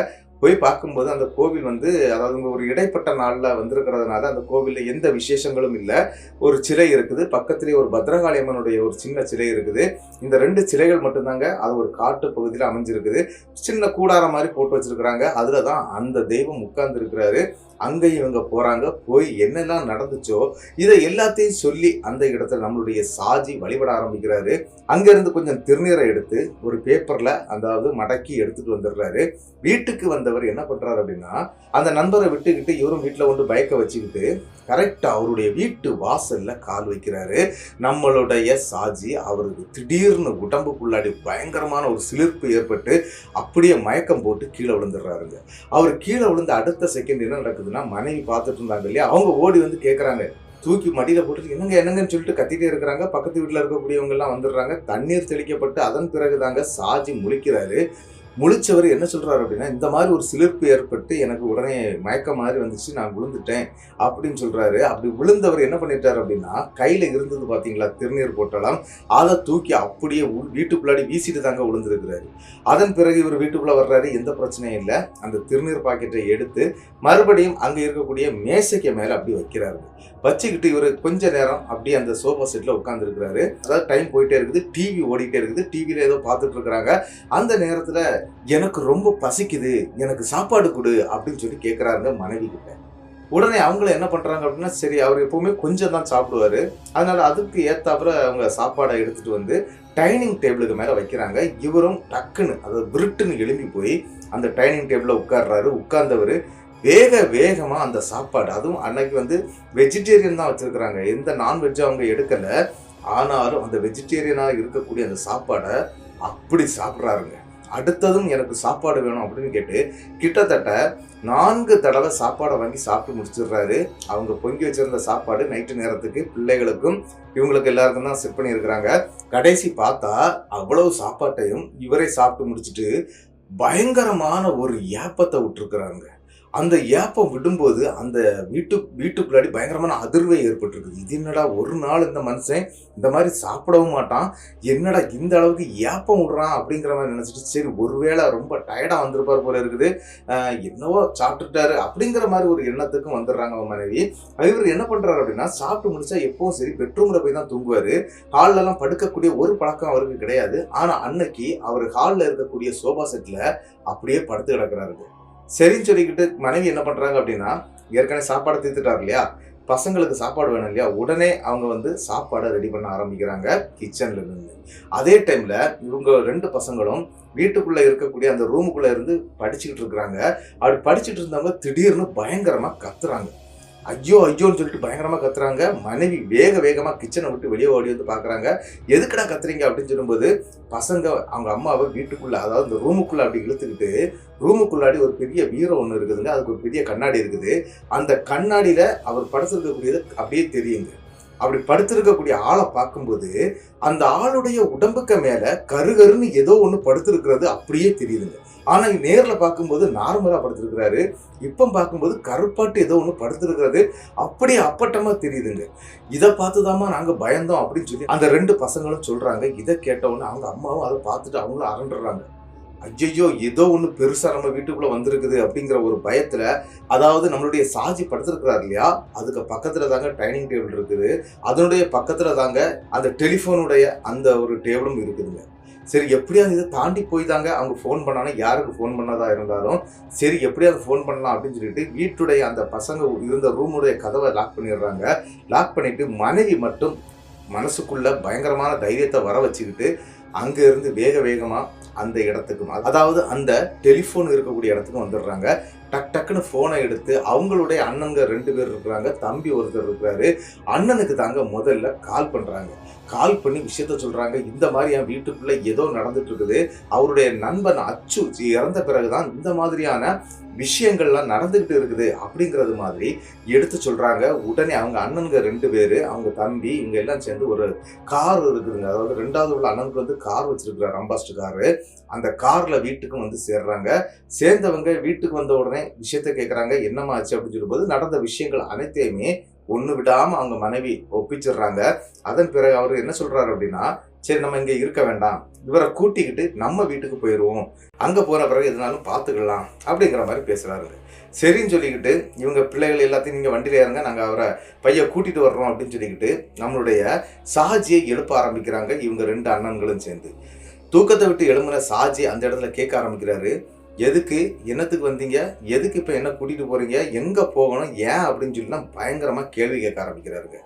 போய் பார்க்கும்போது அந்த கோவில் வந்து, அதாவது ஒரு இடைப்பட்ட நாள்ல வந்திருக்கிறதுனால அந்த கோவில்ல எந்த விசேஷங்களும் இல்லை. ஒரு சிலை இருக்குது, பக்கத்திலேயே ஒரு பத்ரகாளி அம்மனுடைய ஒரு சின்ன சிலை இருக்குது. இந்த 2 சிலைகள் மட்டும்தாங்க. அது ஒரு காட்டு பகுதியில் அமைஞ்சிருக்குது. சின்ன கூடாரம் மாதிரி போட்டு வச்சிருக்கிறாங்க. அதுலதான் அந்த தெய்வம் உட்கார்ந்து இருக்கிறாரு. அங்கேயும் இவங்க போறாங்க. போய் என்னெல்லாம் நடந்துச்சோ இதை எல்லாத்தையும் சொல்லி அந்த இடத்துல நம்மளுடைய சாஜி வழிபட ஆரம்பிக்கிறாரு. அங்கிருந்து கொஞ்சம் திருநீரை எடுத்து ஒரு பேப்பர்ல அதாவது மடக்கி எடுத்துட்டு வந்துடுறாரு. வீட்டுக்கு வந்தவர் என்ன பண்றாரு அப்படின்னா, அந்த நண்பரை விட்டுக்கிட்டு இவரும் வீட்டுல கொண்டு பைக்கை வச்சுக்கிட்டு கரெக்டா அவருடைய வீட்டு வாசல்ல கால் வைக்கிறாரு. நம்மளுடைய சாஜி அவருக்கு திடீர்னு உடம்புக்குள்ளாடி பயங்கரமான ஒரு சிலிர்ப்பு ஏற்பட்டு அப்படியே மயக்கம் போட்டு கீழே விழுந்துடுறாருங்க. அவர் கீழே விழுந்த அடுத்த செகண்ட் என்ன நடக்குதுன்னா, மனைவி பார்த்துட்டு இருந்தாங்க இல்லையா, அவங்க ஓடி வந்து கேட்கறாங்க. தூக்கி மடியில போட்டு என்னங்கன்னு சொல்லிட்டு கத்திட்டே இருக்கிறாங்க. பக்கத்து வீட்டுல இருக்கக்கூடியவங்க எல்லாம் வந்துடுறாங்க. தண்ணீர் தெளிக்கப்பட்டு அதன் பிறகுதாங்க சாஜி முழிக்கிறாரு. முழிச்சவர் என்ன சொல்றாரு அப்படின்னா, இந்த மாதிரி ஒரு சிலிர்ப்பு ஏற்பட்டு எனக்கு உடனே மயக்கம் மாதிரி வந்துச்சு, நான் விழுந்துட்டேன் அப்படின்னு சொல்றாரு. அப்படி விழுந்தவர் என்ன பண்ணிட்டாரு அப்படின்னா, கையில இருந்தது பாத்தீங்களா திருநீர் போட்டலாம், அதை தூக்கி அப்படியே வீட்டுக்குள்ளாடி வீசிட்டு தாங்க விழுந்திருக்கிறாரு. அதன் பிறகு இவர் வீட்டுக்குள்ள வர்றாரு. எந்த பிரச்சனையும் இல்லை. அந்த திருநீர் பாக்கெட்டை எடுத்து மறுபடியும் அங்க இருக்கக்கூடிய மேசைக்கு மேல அப்படி வைக்கிறாரு. வச்சுக்கிட்டு இவர் கொஞ்ச நேரம் அப்படியே அந்த சோஃபா செட்ல உட்கார்ந்து இருக்கிறாரு. அதாவது டைம் போயிட்டே இருக்குது, டிவி ஓடிட்டே இருக்குது, டிவியில ஏதோ பார்த்துட்டு இருக்கிறாங்க. அந்த நேரத்துல எனக்கு ரொம்ப பசிக்குது, எனக்கு சாப்பாடு கொடு அப்படின்னு சொல்லி கேட்கிறாருங்க மனைவி கிட்ட. உடனே அவங்கள என்ன பண்றாங்க அப்படின்னா, சரி அவர் எப்பவுமே கொஞ்சம் தான் சாப்பிடுவாரு, அதனால அதுக்கு ஏத்தாப்புல அவங்க சாப்பாடை எடுத்துட்டு வந்து டைனிங் டேபிளுக்கு மேல வைக்கிறாங்க. இவரும் டக்குன்னு அதாவது விருட்டுன்னு எழும்பி போய் அந்த டைனிங் டேபிள்ல உட்கார்றாரு. உட்கார்ந்தவர் வேகமா அந்த சாப்பாடு, அதுவும் அன்னைக்கு வந்து வெஜிடேரியன் தான் வச்சிருக்கிறாங்க, எந்த நான்வெஜ்ஜும் அவங்க எடுக்கல. ஆனாலும் அந்த வெஜிடேரியனா இருக்கக்கூடிய அந்த சாப்பாடை அப்படி சாப்பிட்றாருங்க. அடுத்ததும் எனக்கு சாப்பாடு வேணும் அப்படின்னு கேட்டு கிட்டத்தட்ட 4 தடவை சாப்பாடை வாங்கி சாப்பிட்டு முடிச்சிடுறாரு. அவங்க பொங்கி வச்சிருந்த சாப்பாடு நைட்டு நேரத்துக்கு பிள்ளைகளுக்கும் இவங்களுக்கு எல்லாருக்கும் தான் செட் பண்ணியிருக்கிறாங்க. கடைசி பார்த்தா அவ்வளவு சாப்பாட்டையும் இவரை சாப்பிட்டு முடிச்சுட்டு பயங்கரமான ஒரு ஏப்பத்தை விட்டுருக்குறாங்க. அந்த ஏப்பம் விடும்போது அந்த வீட்டுக்குள்ளாடி பயங்கரமான அதிர்வே ஏற்பட்டிருக்குது. இது என்னடா, ஒரு நாள் இந்த மனுஷன் இந்த மாதிரி சாப்பிடவும் மாட்டான், என்னடா இந்த அளவுக்கு ஏப்பம் விடுறான் அப்படிங்கிற மாதிரி நினைச்சிட்டு, சரி ஒருவேளை ரொம்ப டயர்டா வந்திருப்பார் போல இருக்குது, என்னவோ சாப்பிட்டுட்டாரு அப்படிங்கிற மாதிரி ஒரு எண்ணத்துக்கும் வந்துடுறாங்க அவன் மனைவி. இவர் என்ன பண்றாரு அப்படின்னா, சாப்பிட்டு முடிச்சா எப்பவும் சரி பெட்ரூம்ல போய் தான் தூங்குவாரு. ஹால்ல எல்லாம் படுக்கக்கூடிய ஒரு பழக்கம் அவருக்கு கிடையாது. ஆனா அன்னைக்கு அவர் ஹால்ல இருக்கக்கூடிய சோபா செட்ல அப்படியே படுத்து கிடக்குறாரு. சரின்னு சொல்லிக்கிட்டு மனைவி என்ன பண்றாங்க அப்படின்னா, ஏற்கனவே சாப்பாடு தீர்த்துட்டாரு இல்லையா, பசங்களுக்கு சாப்பாடு வேணும் இல்லையா, உடனே அவங்க வந்து சாப்பாடை ரெடி பண்ண ஆரம்பிக்கிறாங்க கிச்சன்ல இருந்து. அதே டைம்ல இவங்க 2 பசங்களும் வீட்டுக்குள்ள இருக்கக்கூடிய அந்த ரூமுக்குள்ள இருந்து படிச்சுக்கிட்டு இருக்கிறாங்க. அப்படி படிச்சுட்டு இருந்தவங்க திடீர்னு பயங்கரமா கத்துறாங்க. ஐயோ ஐயோன்னு சொல்லிட்டு பயங்கரமா கத்துறாங்க. மனைவி வேகமா கிச்சனை விட்டு வெளியே ஓடி வந்து பாக்குறாங்க. எதுக்குடா கத்துறீங்க அப்படின்னு சொல்லும்போது, பசங்க அவங்க அம்மாவை வீட்டுக்குள்ள, அதாவது இந்த ரூமுக்குள்ள அப்படி இழுத்துக்கிட்டு, ரூமுக்குள்ளாடி ஒரு பெரிய பீரோ ஒண்ணு இருக்குதுங்க, அதுக்கு ஒரு பெரிய கண்ணாடி இருக்குது. அந்த கண்ணாடியில அவர் படுத்திருக்கக்கூடியது அப்படியே தெரியுங்க. அப்படி படுத்திருக்கக்கூடிய ஆளை பார்க்கும்போது அந்த ஆளுடைய உடம்புக்கு மேல கருகருன்னு ஏதோ ஒண்ணு படுத்திருக்கிறது அப்படியே தெரியுதுங்க. ஆனா நேர்ல பார்க்கும்போது நார்மலா படுத்திருக்கிறாரு. இப்ப பார்க்கும்போது கருப்பாட்டு ஏதோ ஒண்ணு படுத்திருக்கிறது அப்படியே அப்பட்டமா தெரியுதுங்க. இதை பார்த்துதாமா நாங்க பயந்தோம் அப்படின்னு சொல்லி அந்த 2 பசங்களும் சொல்றாங்க. இதை கேட்டவுடனே அவங்க அம்மாவும் அதை பார்த்துட்டு அவங்களும் அரண்டுறாங்க. ஐயோ ஏதோ ஒண்ணு பெருசா நம்ம வீட்டுக்குள்ள வந்திருக்குது அப்படிங்கிற ஒரு பயத்துல, அதாவது நம்மளுடைய சாஜி படுத்திருக்கிறார் இல்லையா, அதுக்கு பக்கத்துல தாங்க டைனிங் டேபிள் இருக்குது. அதனுடைய பக்கத்துல தாங்க அந்த டெலிஃபோனுடைய அந்த ஒரு டேபிளும் இருக்குதுங்க. சரி எப்படியாவது இதை தாண்டி போய் தாங்க அவங்க ஃபோன் பண்ணாங்க. யாருக்கு ஃபோன் பண்ணதா இருந்தாலும் சரி எப்படியாவது ஃபோன் பண்ணலாம் அப்படின்னு சொல்லிட்டு வீட்டுடைய அந்த பசங்க இருந்த ரூமுடைய கதவை லாக் பண்ணிடுறாங்க. லாக் பண்ணிட்டு மனைவி மட்டும் மனசுக்குள்ள பயங்கரமான தைரியத்தை வர வச்சுக்கிட்டு அங்க இருந்து வேக வேகமா அந்த இடத்துக்கு, அதாவது அந்த டெலிஃபோன் இருக்கக்கூடிய இடத்துக்கு வந்துடுறாங்க. டக்குன்னு போனை எடுத்து அவங்களுடைய அண்ணங்க 2 பேர் இருக்கிறாங்க, தம்பி ஒருத்தர் இருக்கிறாரு. அண்ணனுக்கு தாங்க முதல்ல கால் பண்றாங்க. கால் பண்ணி விஷயத்த சொல்றாங்க. இந்த மாதிரி என் வீட்டுக்குள்ள ஏதோ நடந்துட்டு இருக்குது, அவருடைய நண்பன் அச்சு இறந்த பிறகுதான் இந்த மாதிரியான விஷயங்கள்லாம் நடந்துகிட்டு இருக்குது அப்படிங்கிறது மாதிரி எடுத்து சொல்றாங்க. உடனே அவங்க அண்ணனுங்க 2 பேரு, அவங்க தம்பி, இவங்க எல்லாம் சேர்ந்து ஒரு கார் இருக்குதுங்க. அதாவது 2வது உள்ள அண்ணனுக்கு வந்து கார் வச்சிருக்கிறார், அம்பாஸ்டர் காரு. அந்த கார்ல வீட்டுக்கு வந்து சேர்றாங்க. சேர்ந்தவங்க வீட்டுக்கு வந்த உடனே விஷயத்த கேட்கறாங்க. என்னமா ஆச்சு அப்படின்னு சொல்லும்போது நடந்த விஷயங்கள் அனைத்தையுமே ஒண்ணு விடாம அவங்க மனைவி ஒப்பிச்சிடுறாங்க. அதன் பிறகு அவர் என்ன சொல்றாரு அப்படின்னா, சரி நம்ம இங்க இருக்க வேண்டாம், இவரை கூட்டிக்கிட்டு நம்ம வீட்டுக்கு போயிடுவோம், அங்க போற பிறகு எதுனாலும் பார்த்துக்கலாம் அப்படிங்கிற மாதிரி பேசுறாருங்க. சரின்னு சொல்லிக்கிட்டு இவங்க பிள்ளைகள் எல்லாத்தையும் நீங்க வண்டியில ஏறுங்க, நாங்க அவரை பைய கூட்டிட்டு வர்றோம் அப்படின்னு சொல்லிக்கிட்டு நம்மளுடைய சாஜியை எழுப்ப ஆரம்பிக்கிறாங்க. இவங்க 2 அண்ணன்களும் சேர்ந்து தூக்கத்தை விட்டு எழும்புன சாஜி அந்த இடத்துல கேட்க ஆரம்பிக்கிறாரு. எதுக்கு, என்னத்துக்கு வந்தீங்க, எதுக்கு இப்போ என்ன கூட்டிகிட்டு போகிறீங்க, எங்கே போகணும், ஏன் அப்படின்னு சொல்லிலாம் பயங்கரமாக கேள்வி கேட்க ஆரம்பிக்கிறாருங்க.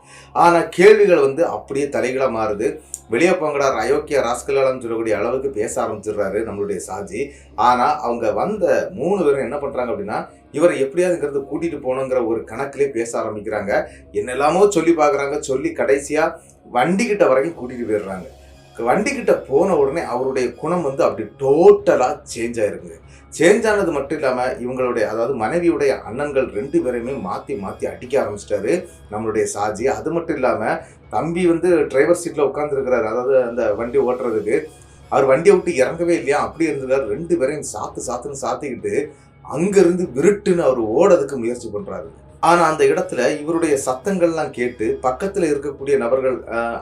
ஆனால் கேள்விகள் வந்து அப்படியே தலைகளாக மாறுது. வெளியே போங்கடா அயோக்கிய ராஸ்கலான்னு சொல்லக்கூடிய அளவுக்கு பேச ஆரம்பிச்சிடுறாரு நம்மளுடைய சாஜி. ஆனால் அவங்க வந்த 3 பேரும் என்ன பண்ணுறாங்க அப்படின்னா, இவரை எப்படியாதுங்கிறது கூட்டிகிட்டு போகணுங்கிற ஒரு கணக்கிலே பேச ஆரம்பிக்கிறாங்க. என்னெல்லாமோ சொல்லி பார்க்குறாங்க. சொல்லி கடைசியாக வண்டிக்கிட்ட வரைக்கும் கூட்டிகிட்டு போயிடுறாங்க. வண்டிக்கிட்ட போன உடனே அவருடைய குணம் வந்து அப்படி டோட்டலாக சேஞ்ச் ஆயிருங்க. சேஞ்ச் ஆனது மட்டும் இல்லாமல் இவங்களுடைய, அதாவது மனைவியுடைய அண்ணன்கள் 2 பேரையுமே மாற்றி மாற்றி அடிக்க ஆரம்பிச்சிட்டாரு நம்மளுடைய சாஜி. அது மட்டும் இல்லாமல் தம்பி வந்து டிரைவர் சீட்டில் உட்காந்துருக்கிறாரு, அதாவது அந்த வண்டி ஓட்டுறதுக்கு. அவர் வண்டியை விட்டு இறங்கவே இல்லையா, அப்படி இருந்திருக்காரு. 2 பேரையும் சாத்துன்னு சாத்திக்கிட்டு அங்கிருந்து விருட்டுன்னு அவர் ஓடதுக்கு முயற்சி பண்றாரு. ஆனா அந்த இடத்துல இவருடைய சத்தங்கள்லாம் கேட்டு பக்கத்துல இருக்கக்கூடிய நபர்கள்,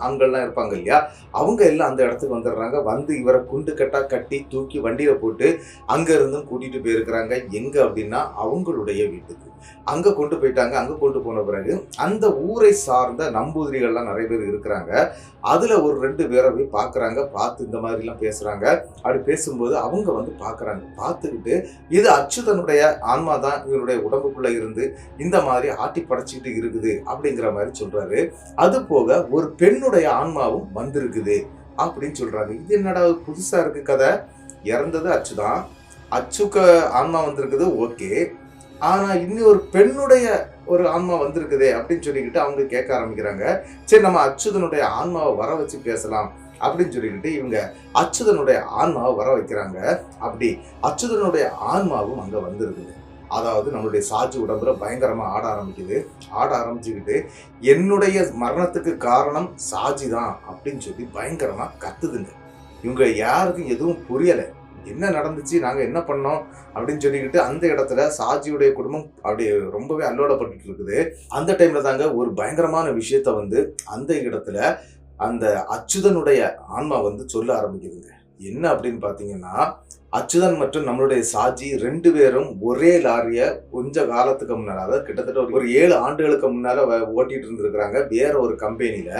ஆண்கள்லாம் இருப்பாங்க இல்லையா, அவங்க எல்லாம் அந்த இடத்துக்கு வந்துடுறாங்க. வந்து இவரை குண்டு கட்டா கட்டி தூக்கி வண்டியில போட்டு அங்க இருந்தும் கூட்டிட்டு போயிருக்கிறாங்க. எங்க அப்படின்னா அவங்களுடைய வீட்டுக்கு அங்க கொண்டு போயிட்டாங்க. அங்க கொண்டு போன பிறகு அந்த ஊரை சார்ந்த நம்பூதிரிகள்லாம் நிறைய பேர் இருக்கிறாங்க. அதுல ஒரு 2 பேரை போய் பாக்குறாங்க. பார்த்து இந்த மாதிரி எல்லாம் பேசுறாங்க. அப்படி பேசும்போது அவங்க வந்து பாக்குறாங்க. பார்த்துக்கிட்டு இது அச்சுதனுடைய ஆன்மா தான் இவருடைய உடம்புக்குள்ள இருந்து இந்த மாதிரி ஆட்டி படைச்சிக்கிட்டு இருக்குது அப்படிங்கிற மாதிரி சொல்றாரு. அது போக ஒரு பெண்ணுடைய ஆன்மாவும் வந்திருக்குது அப்படின்னு சொல்றாங்க. இது என்னடா புதுசா இருக்கு கதை. இறந்தது அச்சுதான், அச்சுக்கு ஆன்மா வந்திருக்குது, ஓகே. ஆனா இன்னும் ஒரு பெண்ணுடைய ஒரு ஆன்மா வந்திருக்குதே அப்படின்னு சொல்லிக்கிட்டு அவங்க கேட்க ஆரம்பிக்கிறாங்க. சரி நம்ம அச்சுதனுடைய ஆன்மாவை வர வச்சு பேசலாம் அப்படின்னு சொல்லிக்கிட்டு இவங்க அச்சுதனுடைய ஆன்மாவை வர வைக்கிறாங்க. அப்படி அச்சுதனுடைய ஆன்மாவும் அங்க வந்துருக்குது. அதாவது நம்மளுடைய சாஜி உடம்புல பயங்கரமா ஆட ஆரம்பிக்குது. ஆட ஆரம்பிச்சுக்கிட்டு என்னுடைய மரணத்துக்கு காரணம் சாஜி தான் அப்படின்னு சொல்லி பயங்கரமா கத்துதுங்க. இவங்க யாருக்கும் எதுவும் புரியல. என்ன நடந்துச்சு, நாங்க என்ன பண்ணோம் அப்படின்னு சொல்லிக்கிட்டு அந்த இடத்துல சாஜியுடைய குடும்பம் அப்படி ரொம்பவே அல்லோடப்பட்டு இருக்குது. அந்த டைம்ல தாங்க ஒரு பயங்கரமான விஷயத்த வந்து அந்த இடத்துல அந்த அச்சுதனுடைய ஆன்மா வந்து சொல்ல ஆரம்பிக்குதுங்க. என்ன அப்படின்னு பாத்தீங்கன்னா, அச்சுதன் மற்றும் நம்மளுடைய சாஜி 2 பேரும் ஒரே லாரிய கொஞ்ச காலத்துக்கு முன்னால, அதாவது கிட்டத்தட்ட ஒரு 7 ஆண்டுகளுக்கு முன்னால ஓட்டிட்டு இருந்திருக்கிறாங்க வேற ஒரு கம்பெனியில.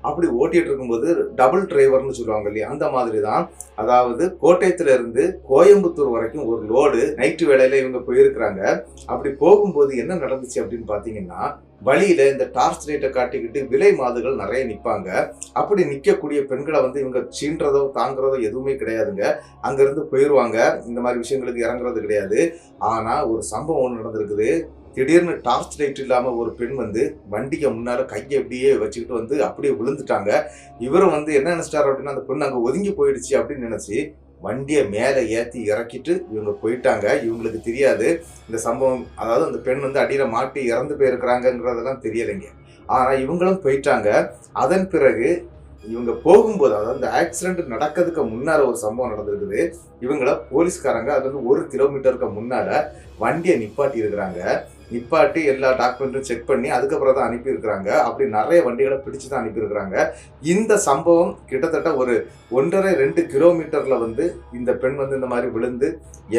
அப்படி ஓட்டிட்டு இருக்கும்போது டபுள் டிரைவர்னு சொல்லுவாங்க இல்லையா, அந்த மாதிரி தான். அதாவது கோட்டயத்துல இருந்து கோயம்புத்தூர் வரைக்கும் ஒரு லோடு நைட்டு வேளையில இவங்க போயிருக்கிறாங்க. அப்படி போகும்போது என்ன நடந்துச்சு அப்படின்னு பாத்தீங்கன்னா, வழியில இந்த டார்ச் லைட்டை காட்டிக்கிட்டு விலை மாதுகள் நிறைய நிற்பாங்க. அப்படி நிற்கக்கூடிய பெண்களை வந்து இவங்க சீன்றதோ தாங்கிறதோ எதுவுமே கிடையாதுங்க. அங்கிருந்து போயிடுவாங்க. இந்த மாதிரி விஷயங்களுக்கு இறங்குறது கிடையாது. ஆனா ஒரு சம்பவம் ஒன்று நடந்திருக்குது. திடீர்னு டார்ச் லைட் இல்லாம ஒரு பெண் வந்து வண்டிக்கு முன்னால கையை அப்படியே வச்சுக்கிட்டு வந்து அப்படியே விழுந்துட்டாங்க. இவரும் வந்து என்ன நினைச்சிட்டாரு அப்படின்னா, அந்த பெண் அங்க ஒதுங்கி போயிடுச்சு அப்படின்னு நினைச்சு வண்டியை மேலே ஏற்றி இறக்கிட்டு இவங்க போயிட்டாங்க. இவங்களுக்கு தெரியாது இந்த சம்பவம், அதாவது அந்த பெண் வந்து அடியில் மாட்டி இறந்து போயிருக்கிறாங்கங்கிறதெல்லாம் தெரியலைங்க. ஆனா இவங்களும் போயிட்டாங்க. அதன் பிறகு இவங்க போகும்போது, அதாவது இந்த ஆக்சிடென்ட் நடக்கிறதுக்கு முன்னால ஒரு சம்பவம் நடந்திருக்குது. இவங்கள போலீஸ்காரங்க அது வந்து 1 கிலோமீட்டருக்கு முன்னால வண்டியை நிப்பாட்டி இருக்கிறாங்க. நிப்பாட்டி எல்லா டாக்குமெண்ட்டும் செக் பண்ணி அதுக்கப்புறம் தான் அனுப்பியிருக்கிறாங்க. அப்படி நிறைய வண்டிகளை பிடிச்சு தான் அனுப்பியிருக்கிறாங்க. இந்த சம்பவம் கிட்டத்தட்ட ஒரு 1.5-2 கிலோமீட்டர்ல வந்து இந்த பெண் வந்து இந்த மாதிரி விழுந்து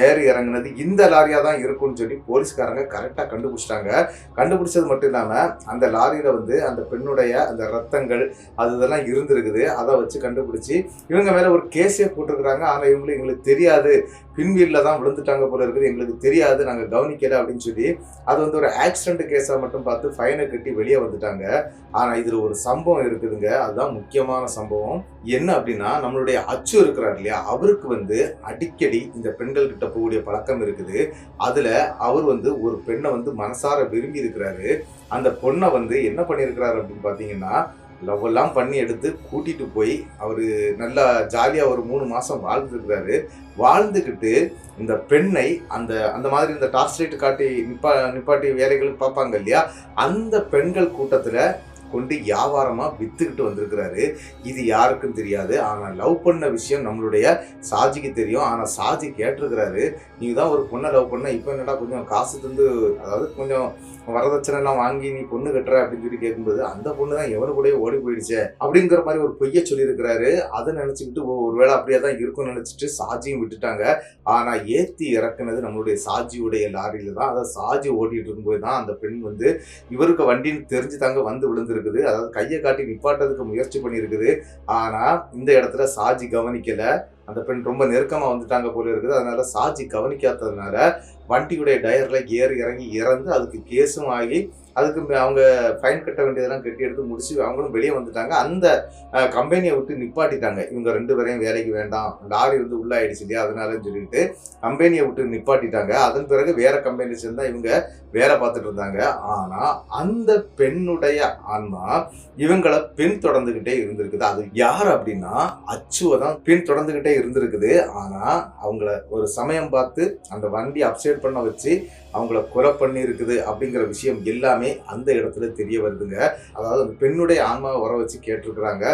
ஏறி இறங்குனது இந்த லாரியா தான் இருக்கும்னு சொல்லி போலீஸ்காரங்க கரெக்டா கண்டுபிடிச்சிட்டாங்க. கண்டுபிடிச்சது மட்டும் இல்லாம அந்த லாரியில வந்து அந்த பெண்ணுடைய அந்த ரத்தங்கள் அது இதெல்லாம் இருந்திருக்குது. அதை வச்சு கண்டுபிடிச்சு இவங்க மேல ஒரு கேஸே போட்டிருக்கிறாங்க. ஆனா எங்களுக்கு தெரியாது, பின்வீல்ல தான் விழுந்துட்டாங்க போல இருக்குது, எங்களுக்கு தெரியாது, நாங்க கவனிக்கல அப்படின்னு சொல்லி அது வந்து ஒரு ஆக்சிடென்ட் கேஸா மட்டும் பார்த்து ஃபைனை கட்டி வெளியே வந்துட்டாங்க. ஆனா இதுல ஒரு சம்பவம் இருக்குதுங்க, அதுதான் முக்கியமான சம்பவம். என்ன அப்படின்னா, நம்மளுடைய அச்சு இருக்கிறார் இல்லையா, அவருக்கு வந்து அடிக்கடி இந்த பெண்கள் கிட்ட போகக்கூடிய பழக்கம் இருக்குது. அதுல அவர் வந்து ஒரு பெண்ணை வந்து மனசார விரும்பி இருக்கிறாரு. அந்த பொண்ணை வந்து என்ன பண்ணியிருக்கிறாரு அப்படின்னு பாத்தீங்கன்னா, லவ் எல்லாம் பண்ணி எடுத்து கூட்டிட்டு போய் அவரு நல்லா ஜாலியா ஒரு 3 மாசம் வாழ்ந்துருக்கிறாரு. வாழ்ந்துக்கிட்டு இந்த பெண்ணை அந்த அந்த மாதிரி இந்த டார்ச் லைட் காட்டி நிப்பாட்டி வேலைகள் பார்ப்பாங்க இல்லையா, அந்த பெண்கள் கூட்டத்துல கொண்டு வியாபாரமா வித்துக்கிட்டு வந்திருக்கிறாரு. இது யாருக்கும் தெரியாது. ஆனா லவ் பண்ண விஷயம் நம்மளுடைய சாஜிக்கு தெரியும். ஆனா சாஜி கேட்டிருக்கிறாரு, நீ தான் ஒரு பொண்ணை லவ் பண்ண, இப்ப என்னடா கொஞ்சம் காசு தந்து, அதாவது கொஞ்சம் வரதட்சணை எல்லாம் வாங்கி நீ பொண்ணு கட்டுற அப்படின்னு சொல்லி கேட்கும்போது, அந்த பொண்ணு தான் எவனு கூட ஓடி போயிடுச்சு அப்படிங்கிற மாதிரி ஒரு பொய்ய சொல்லியிருக்கிறாரு. அதை நினைச்சுக்கிட்டு ஒருவேளை அப்படியே தான் இருக்கும்னு நினைச்சிட்டு சாஜியும் விட்டுட்டாங்க. ஆனா ஏத்தி இறக்குனது நம்மளுடைய சாஜியுடைய லாரியில தான். அதாவது சாஜி ஓட்டிட்டு இருக்கும்போது தான் அந்த பெண் வந்து இவருக்கு வண்டின்னு தெரிஞ்சு தாங்க வந்து விழுந்திருக்குது. அதாவது கையை காட்டி நிப்பாட்டதுக்கு முயற்சி பண்ணியிருக்குது. ஆனா இந்த இடத்துல சாஜி கவனிக்கல. அந்த பெண் ரொம்ப நெருக்கமா வந்துட்டாங்க போல இருக்குது. அதனால சாஜி கவனிக்காததுனால வண்டியுடைய டயர்ல ஏறி இறங்கி இறந்து அதுக்கு கேஸும் ஆகி அதுக்கு அவங்க ஃபைன் கட்ட வேண்டியதெல்லாம் கட்டி எடுத்து முடிச்சு அவங்களும் வெளியே வந்துட்டாங்க. அந்த கம்பெனியை விட்டு நிப்பாட்டிட்டாங்க. இவங்க 2 பேரையும் வேலைக்கு வேண்டாம், லாரி வந்து உள்ளாயிடுச்சு இல்லையா, அதனாலன்னு சொல்லிட்டு கம்பெனியை விட்டு நிப்பாட்டிட்டாங்க. அதன் பிறகு வேற கம்பெனி சேர்ந்தா இவங்க வேலை பார்த்துட்டு இருந்தாங்க. ஆனா அந்த பெண்ணுடைய ஆன்மா இவங்களை பின் தொடர்ந்துகிட்டே இருந்திருக்குது. அது யார் அப்படின்னா அச்சுவை தான் பின் தொடர்ந்துகிட்டே இருந்திருக்குது. ஆனா அவங்கள ஒரு சமயம் பார்த்து அந்த வண்டி அப்சைட் பண்ண வச்சு அவங்கள கொலை பண்ணி இருக்குது அப்படிங்கிற விஷயம் எல்லாமே அந்த இடத்துல தெரிய வருதுங்க. அதாவது அந்த பெண்ணுடைய ஆன்மாவை வர வச்சு கேட்டிருக்கிறாங்க.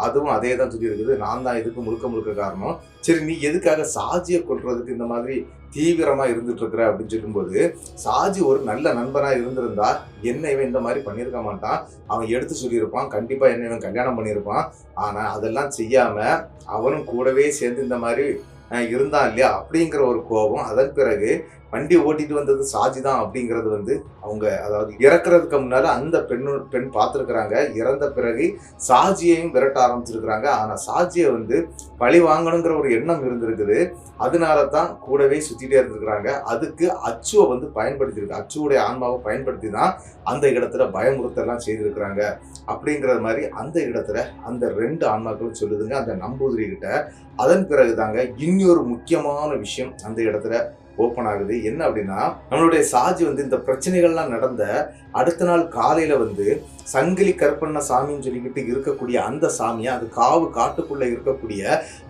அதுவும் அதே தான் சொல்லி இருக்குது, நான் தான் இதுக்கு முழுக்க காரணம். சரி, நீ எதுக்காக சாஜியை கொல்றதுக்கு இந்த மாதிரி தீவிரமா இருந்துட்டு இருக்கிற அப்படின்னு சொல்லும்போது, சாஜி ஒரு நல்ல நண்பனா இருந்திருந்தா என்ன இவன் இந்த மாதிரி பண்ணியிருக்க மாட்டான், அவன் எடுத்து சொல்லியிருப்பான், கண்டிப்பா என்ன இவன் கல்யாணம் பண்ணியிருப்பான். ஆனா அதெல்லாம் செய்யாம அவனும் கூடவே சேர்ந்து இந்த மாதிரி இருந்தான் இல்லையா அப்படிங்கிற ஒரு கோபம். அதன் பிறகு வண்டி ஓட்டிட்டு வந்தது சாஜி தான் அப்படிங்கிறது வந்து அவங்க, அதாவது இறக்குறதுக்கு முன்னால அந்த பெண் பார்த்துருக்குறாங்க. இறந்த பிறகு சாஜியையும் விரட்ட ஆரம்பிச்சிருக்கிறாங்க. ஆனா சாஜியை வந்து பழி வாங்கணுங்கிற ஒரு எண்ணம் இருந்திருக்குது. அதனால தான் கூடவே சுத்திட்டே இருந்திருக்கிறாங்க. அதுக்கு அச்சுவை வந்து பயன்படுத்தியிருக்கு, அச்சுவுடைய ஆன்மாவை பயன்படுத்தி தான் அந்த இடத்துல பயமுறுத்தெல்லாம் செய்திருக்கிறாங்க அப்படிங்கிறது மாதிரி அந்த இடத்துல அந்த 2 ஆன்மாக்களும் சொல்லுதுங்க அந்த நம்பூதிரி கிட்ட. அதன் பிறகு தாங்க இன்னொரு முக்கியமான விஷயம் அந்த இடத்துல ஓப்பன் ஆகுது. என்ன அப்படின்னா, நம்மளுடைய சாஜி வந்து இந்த பிரச்சனைகள்லாம் நடந்த அடுத்த நாள் காலையில வந்து சங்கிலி கற்பண்ண சாமின்னு சொல்லிக்கிட்டு இருக்கக்கூடிய அந்த சாமியை, அது காட்டுக்குள்ள இருக்கக்கூடிய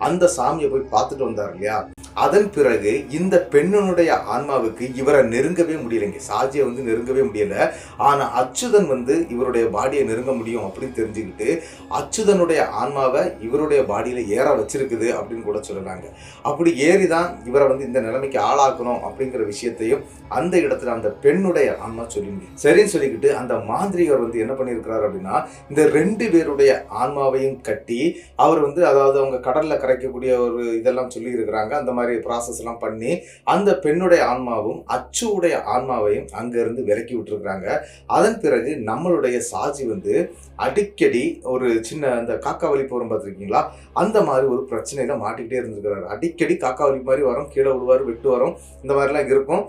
அந்த சாமியை போய் பார்த்துட்டு வந்தார் இல்லையா. அதன் பிறகு இந்த பெண்ணுடைய ஆன்மாவுக்கு இவரை நெருங்கவே முடியலைங்க, சாஜியை வந்து நெருங்கவே முடியல. ஆனா அச்சுதன் வந்து இவருடைய பாடியை நெருங்க முடியும் அப்படின்னு தெரிஞ்சுக்கிட்டு அச்சுதனுடைய ஆன்மாவை இவருடைய பாடியில ஏற வச்சிருக்குது அப்படின்னு கூட சொல்லலாங்க. அப்படி ஏறிதான் இவரை வந்து இந்த நிலைமைக்கு ஆளாக்கணும் அப்படிங்கிற விஷயத்தையும் அந்த இடத்துல அந்த பெண்ணுடைய ஆன்மா சொல்லிங்க. சரின்னு சொல்லிக்கிட்டு அந்த மாந்திரிகர் வந்து என்ன பண்ணியிருக்கிறார் அப்படின்னா, இந்த 2 பேருடைய ஆன்மாவையும் கட்டி அவர் வந்து, அதாவது அவங்க கடல்ல கரைக்கக்கூடிய ஒரு இதெல்லாம் சொல்லி இருக்கிறாங்க, அந்த மாதிரி ப்ராசஸ் எல்லாம் பண்ணி அந்த பெண்ணுடைய ஆன்மாவும் அச்சுவுடைய ஆன்மாவையும் அங்க இருந்து விலக்கி விட்டுருக்காங்க. அதன் பிறகு நம்மளுடைய சாஜி வந்து அடிக்கடி ஒரு சின்ன அந்த காக்கா வலி போரும் பார்த்துருக்கீங்களா, அந்த மாதிரி ஒரு பிரச்சனையில மாட்டிக்கிட்டே இருந்திருக்கிறாரு. அடிக்கடி காக்கா வலி மாதிரி வரும், கீழே விழுவார், வெட்டு வரும், இந்த மாதிரிலாம் இருக்கும்.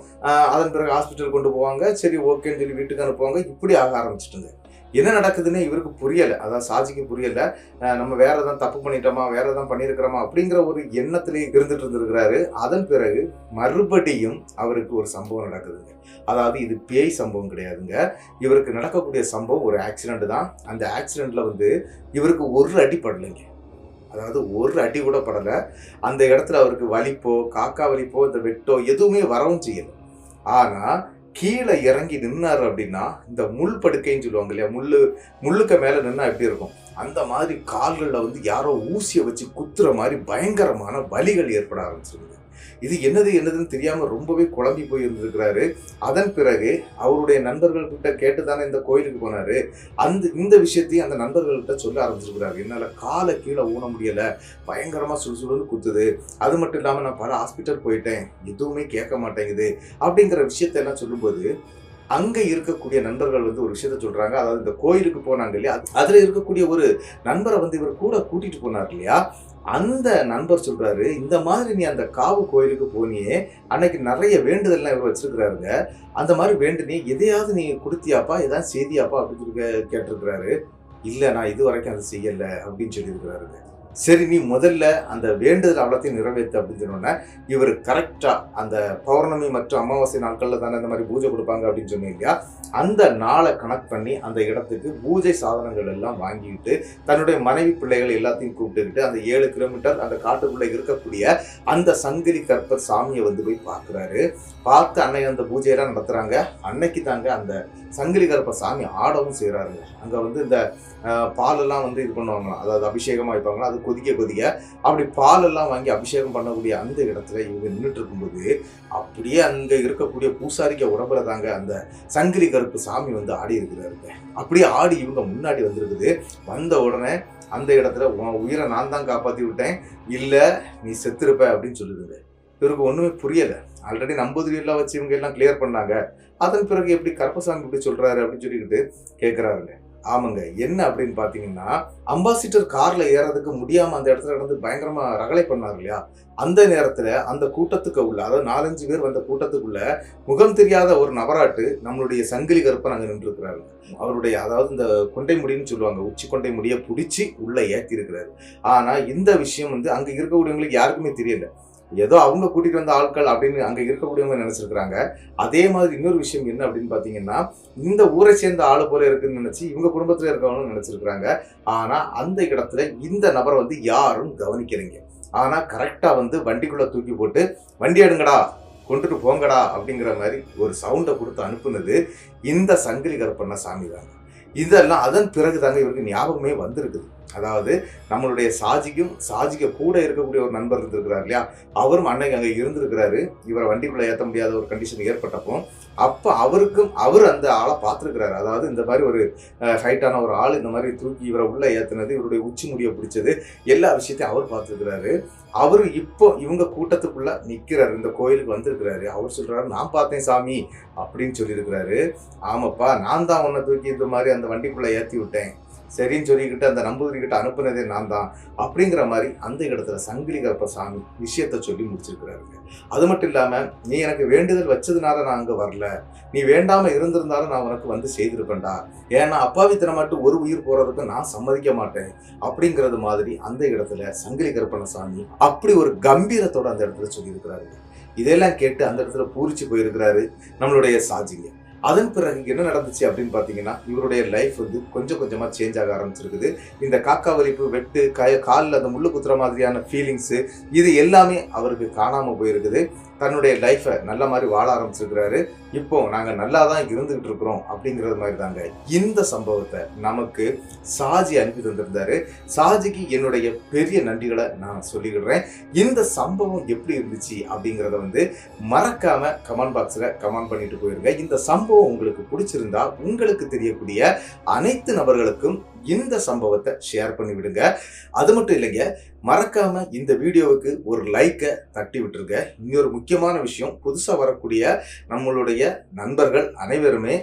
அதன் பிறகு ஹாஸ்பிட்டல் கொண்டு போவாங்க, சரி ஓகேன்னு சொல்லி வீட்டுக்கு அனுப்புவாங்க. இப்படி ஆக ஆரம்பிச்சிட்டுங்க. என்ன நடக்குதுன்னு இவருக்கு புரியலை, அதாவது சாஜிக்கு புரியலை. நம்ம வேற எதாவது தப்பு பண்ணிட்டோமா, வேற எதாவது பண்ணியிருக்கிறோமா அப்படிங்கிற ஒரு எண்ணத்திலேயே இருந்துட்டு இருந்திருக்கிறாரு. அதன் பிறகு மறுபடியும் அவருக்கு ஒரு சம்பவம் நடக்குதுங்க. அதாவது இது பேய் சம்பவம் கிடையாதுங்க, இவருக்கு நடக்கக்கூடிய சம்பவம் ஒரு ஆக்சிடென்ட் தான். அந்த ஆக்சிடென்ட்ல வந்து இவருக்கு ஒரு அடி படலைங்க, அதாவது ஒரு அடி கூட படலை. அந்த இடத்துல அவருக்கு வலிப்போ காக்கா வலிப்போ இந்த வெட்டோ எதுவுமே வரவும் செய்யலை. ஆனா கீழே இறங்கி நின்னாரு அப்படின்னா இந்த முள் படுக்கைன்னு சொல்லுவாங்க இல்லையா, முள்ளுக்க மேல நின்னா எப்படி இருக்கும், அந்த மாதிரி கால்களில் வந்து யாரோ ஊசியை வச்சு குத்துற மாதிரி பயங்கரமான வலிகள் ஏற்பட ஆரம்பிச்சிருக்குது. இது என்னதுன்னு தெரியாம ரொம்பவே குழம்பி போய் இருந்திருக்கிறாரு. அதன் பிறகு அவருடைய நண்பர்கள் கிட்ட கேட்டுதானே இந்த கோயிலுக்கு போனாரு. இந்த விஷயத்தையும் அந்த நண்பர்கள்கிட்ட சொல்ல ஆரம்பிச்சிருக்கிறாரு. என்னால காலை கீழே ஊன முடியல, பயங்கரமா சுடுசுடுன்னு குத்துது, அது மட்டும் இல்லாம நான் பல ஹாஸ்பிட்டல் போயிட்டேன், எதுவுமே கேட்க மாட்டேங்குது அப்படிங்கிற விஷயத்த சொல்லும்போது அங்க இருக்கக்கூடிய நண்பர்கள் வந்து ஒரு விஷயத்த சொல்றாங்க. அதாவது இந்த கோயிலுக்கு போனாங்க இல்லையா, அதுல இருக்கக்கூடிய ஒரு நண்பரை வந்து இவர் கூட கூட்டிட்டு போனார் இல்லையா, அந்த நண்பர் சொல்றாரு, இந்த மாதிரி நீ அந்த காவு கோயிலுக்கு போனியே, அன்னைக்கு நிறைய வேண்டுதல்லாம் இவர் வச்சிருக்கிறாருங்க, அந்த மாதிரி வேண்டுனே எதையாவது நீ கொடுத்தியாப்பா, எதாவது செய்தியாப்பா அப்படின்னு சொல்லி கேட்டிருக்கிறாரு. இல்ல நான் இது வரைக்கும் அதை செய்யல அப்படின்னு சொல்லியிருக்கிறாருங்க. சரி நீ முதல்ல அந்த வேண்டுதல் அவ்வளோத்தையும் நிறைவேற்று அப்படின்னு சொன்னோன்னே இவர் கரெக்டா அந்த பௌர்ணமி மற்றும் அமாவாசை நாட்கள்ல தானே இந்த மாதிரி பூஜை கொடுப்பாங்க அப்படின்னு சொன்னீங்க இல்லையா, அந்த நாளை கணக்கு பண்ணி அந்த இடத்துக்கு பூஜை சாதனங்கள் எல்லாம் வாங்கிட்டு தன்னுடைய மனைவி பிள்ளைகள் எல்லாத்தையும் கூப்பிட்டுக்கிட்டு அந்த 7 கிலோமீட்டர் அந்த காட்டுக்குள்ள இருக்கக்கூடிய அந்த சங்கிலி கற்பர் சாமியை வந்து போய் பார்க்குறாரு. பார்த்து அன்னைக்கு அந்த பூஜையெல்லாம் நடத்துறாங்க. அன்னைக்கு தாங்க அந்த சங்கிலி கற்பர் சாமி ஆடவும் செய்கிறாருங்க. அங்கே வந்து இந்த பாலெல்லாம் வந்து இது பண்ணுவாங்களாம், அதாவது அபிஷேகமாக வைப்பாங்களா, அது கொதிக்க அப்படி பாலெல்லாம் வாங்கி அபிஷேகம் பண்ணக்கூடிய அந்த இடத்துல இவங்க நின்றுட்டு இருக்கும்போது அப்படியே அங்கே இருக்கக்கூடிய பூசாரிக்க உடம்புல தாங்க அந்த சங்கிலி கருப்பு சாமி வந்து ஆடி இருக்கிறாருங்க. அப்படியே ஆடி இவங்க முன்னாடி வந்திருக்குது. வந்த உடனே அந்த இடத்துல உன் உயிரை நான் தான் காப்பாற்றி விட்டேன், இல்லை நீ செத்துருப்ப அப்படின்னு சொல்லுதுங்க. இவருக்கு ஒன்றுமே புரியலை. ஆல்ரெடி நம்பூதிரியெல்லாம் வச்சு இவங்க எல்லாம் கிளியர் பண்ணாங்க, அதன் பிறகு எப்படி கருப்பசாமி இப்படி சொல்றாரு அப்படின்னு சொல்லிக்கிட்டு கேட்குறாருங்க. ஆமாங்க, என்ன அப்படின்னு பார்த்தீங்கன்னா அம்பாசிடர் கார்ல ஏறதுக்கு முடியாம அந்த இடத்துல நடந்து பயங்கரமா ரகளை பண்ணார் இல்லையா, அந்த நேரத்துல அந்த கூட்டத்துக்கு உள்ள, அதாவது 4-5 பேர் வந்த கூட்டத்துக்குள்ள முகம் தெரியாத ஒரு நபராட்டு நம்மளுடைய சங்கிலி கருப்பன் அங்க நின்று இருக்கிறாரு. அவருடைய அதாவது இந்த கொண்டை முடின்னு சொல்லுவாங்க, உச்சி கொண்டை முடியை பிடிச்சி உள்ள ஏற்றி இருக்கிறாரு. ஆனா இந்த விஷயம் வந்து அங்க இருக்கக்கூடியவங்களுக்கு யாருக்குமே தெரியல, ஏதோ அவங்க கூட்டிட்டு வந்த ஆட்கள் அப்படின்னு அங்க இருக்கக்கூடியவங்க நினைச்சிருக்கிறாங்க. அதே மாதிரி இன்னொரு விஷயம் என்ன அப்படின்னு பாத்தீங்கன்னா, இந்த ஊரை சேர்ந்த ஆளு போல இருக்குன்னு நினைச்சு இவங்க குடும்பத்துல இருக்கவங்களும் நினைச்சிருக்கிறாங்க. ஆனா அந்த இடத்துல இந்த நபரை வந்து யாரும் கவனிக்கிறீங்க. ஆனா கரெக்டா வந்து வண்டிக்குள்ள தூக்கி போட்டு வண்டி எடுங்கடா, கொண்டுட்டு போங்கடா அப்படிங்கிற மாதிரி ஒரு சவுண்டை கொடுத்து அனுப்புனது இந்த சங்கிலி கருப்பண்ண சாமி தாங்க. இதெல்லாம் அதன் பிறகு தாங்க இவருக்கு ஞாபகமே வந்திருக்குது. அதாவது நம்மளுடைய சாஜிக்கு கூட இருக்கக்கூடிய ஒரு நண்பர் இருந்திருக்கிறார் இல்லையா, அவரும் அன்னைக்கு அங்கே இருந்திருக்கிறாரு. இவரை வண்டிக்குள்ள ஏற்ற முடியாத ஒரு கண்டிஷன் ஏற்பட்டப்போ அப்போ அவர் அந்த ஆளை பார்த்துருக்கிறாரு. அதாவது இந்த மாதிரி ஒரு ஹைட்டான ஒரு ஆள் இந்த மாதிரி தூக்கி இவரை உள்ள ஏற்றினது, இவருடைய உச்சி முடியை பிடிச்சது, எல்லா விஷயத்தையும் அவர் பார்த்துருக்கிறாரு. அவர் இப்போ இவங்க கூட்டத்துக்குள்ள நிற்கிறாரு, இந்த கோயிலுக்கு வந்திருக்கிறாரு. அவர் சொல்றாரு, நான் பார்த்தேன் சாமி அப்படின்னு சொல்லியிருக்கிறாரு. ஆமாப்பா, நான் தான் உன்னை தூக்கி இந்த மாதிரி அந்த வண்டிக்குள்ள ஏற்றி விட்டேன், சரின்னு சொல்லிக்கிட்டு அந்த நம்பூதிரிக்கிட்ட அனுப்புனதே நான் தான் அப்படிங்கிற மாதிரி அந்த இடத்துல சங்கிலி கருப்ப சாமி விஷயத்த சொல்லி முடிச்சிருக்கிறாருங்க. அது மட்டும் இல்லாம, நீ எனக்கு வேண்டுதல் வச்சதுனால நான் அங்க வரல, நீ வேண்டாம இருந்திருந்தாலும் நான் உனக்கு வந்து செய்திருப்பேன்டா, ஏன்னா அப்பாவித்தனமாட்டு ஒரு உயிர் போறதுக்கு நான் சம்மதிக்க மாட்டேன் அப்படிங்கிறது மாதிரி அந்த இடத்துல சங்கிலி கருப்பண்ண சாமி அப்படி ஒரு கம்பீரத்தோட அந்த இடத்துல சொல்லியிருக்கிறாரு. இதெல்லாம் கேட்டு அந்த இடத்துல பூரிச்சு போயிருக்கிறாரு நம்மளுடைய சாஜிங்க. அதன் பிறகு என்ன நடந்துச்சு அப்படின்னு பார்த்தீங்கன்னா, இவருடைய லைஃப் வந்து கொஞ்சம் கொஞ்சமாக சேஞ்ச் ஆக ஆரம்பிச்சிருக்குது. இந்த காக்கா வலிப்பு, வெட்டு, காலில் அந்த முள்ளு குத்துற மாதிரியான ஃபீலிங்ஸு, இது எல்லாமே அவருக்கு காணாமல் போயிருக்குது. தன்னுடைய லைஃப்பை நல்ல மாதிரி வாழ ஆரம்பிச்சிருக்கிறாரு. இப்போ நாங்கள் நல்லா தான் இருந்துகிட்டு இருக்கிறோம் அப்படிங்கிறது மாதிரி தாங்க இந்த சம்பவத்தை நமக்கு சாஜி அனுப்பி தந்திருந்தாரு. சாஜிக்கு என்னுடைய பெரிய நன்றிகளை நான் சொல்லிக்கிடுறேன். இந்த சம்பவம் எப்படி இருந்துச்சு அப்படிங்கிறத வந்து மறக்காம கமெண்ட் பாக்ஸில் கமெண்ட் பண்ணிட்டு போயிருங்க. இந்த சம்பவம் உங்களுக்கு பிடிச்சிருந்தா உங்களுக்கு தெரியக்கூடிய அனைத்து நபர்களுக்கும் இந்த சம்பவத்தை ஷேர் பண்ணி விடுங்க. அது மட்டும் இல்லைங்க, மறக்காம இந்த வீடியோவுக்கு ஒரு லைக்கை தட்டி விட்டுருங்க. இன்னொரு முக்கியமான விஷயம், புதுசாக வரக்கூடிய நம்மளுடைய நண்பர்கள் அனைவருமே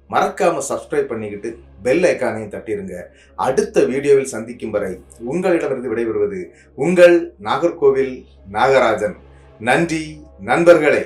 மறக்காம சப்ஸ்கிரைப் பண்ணிக்கிட்டு பெல் ஐக்கானையும் தட்டிடுங்க. அடுத்த வீடியோவில் சந்திக்கும் வரை உங்களிடமிருந்து விடைபெறுவது உங்கள் நாகர்கோவில் நாகராஜன். நன்றி நண்பர்களே.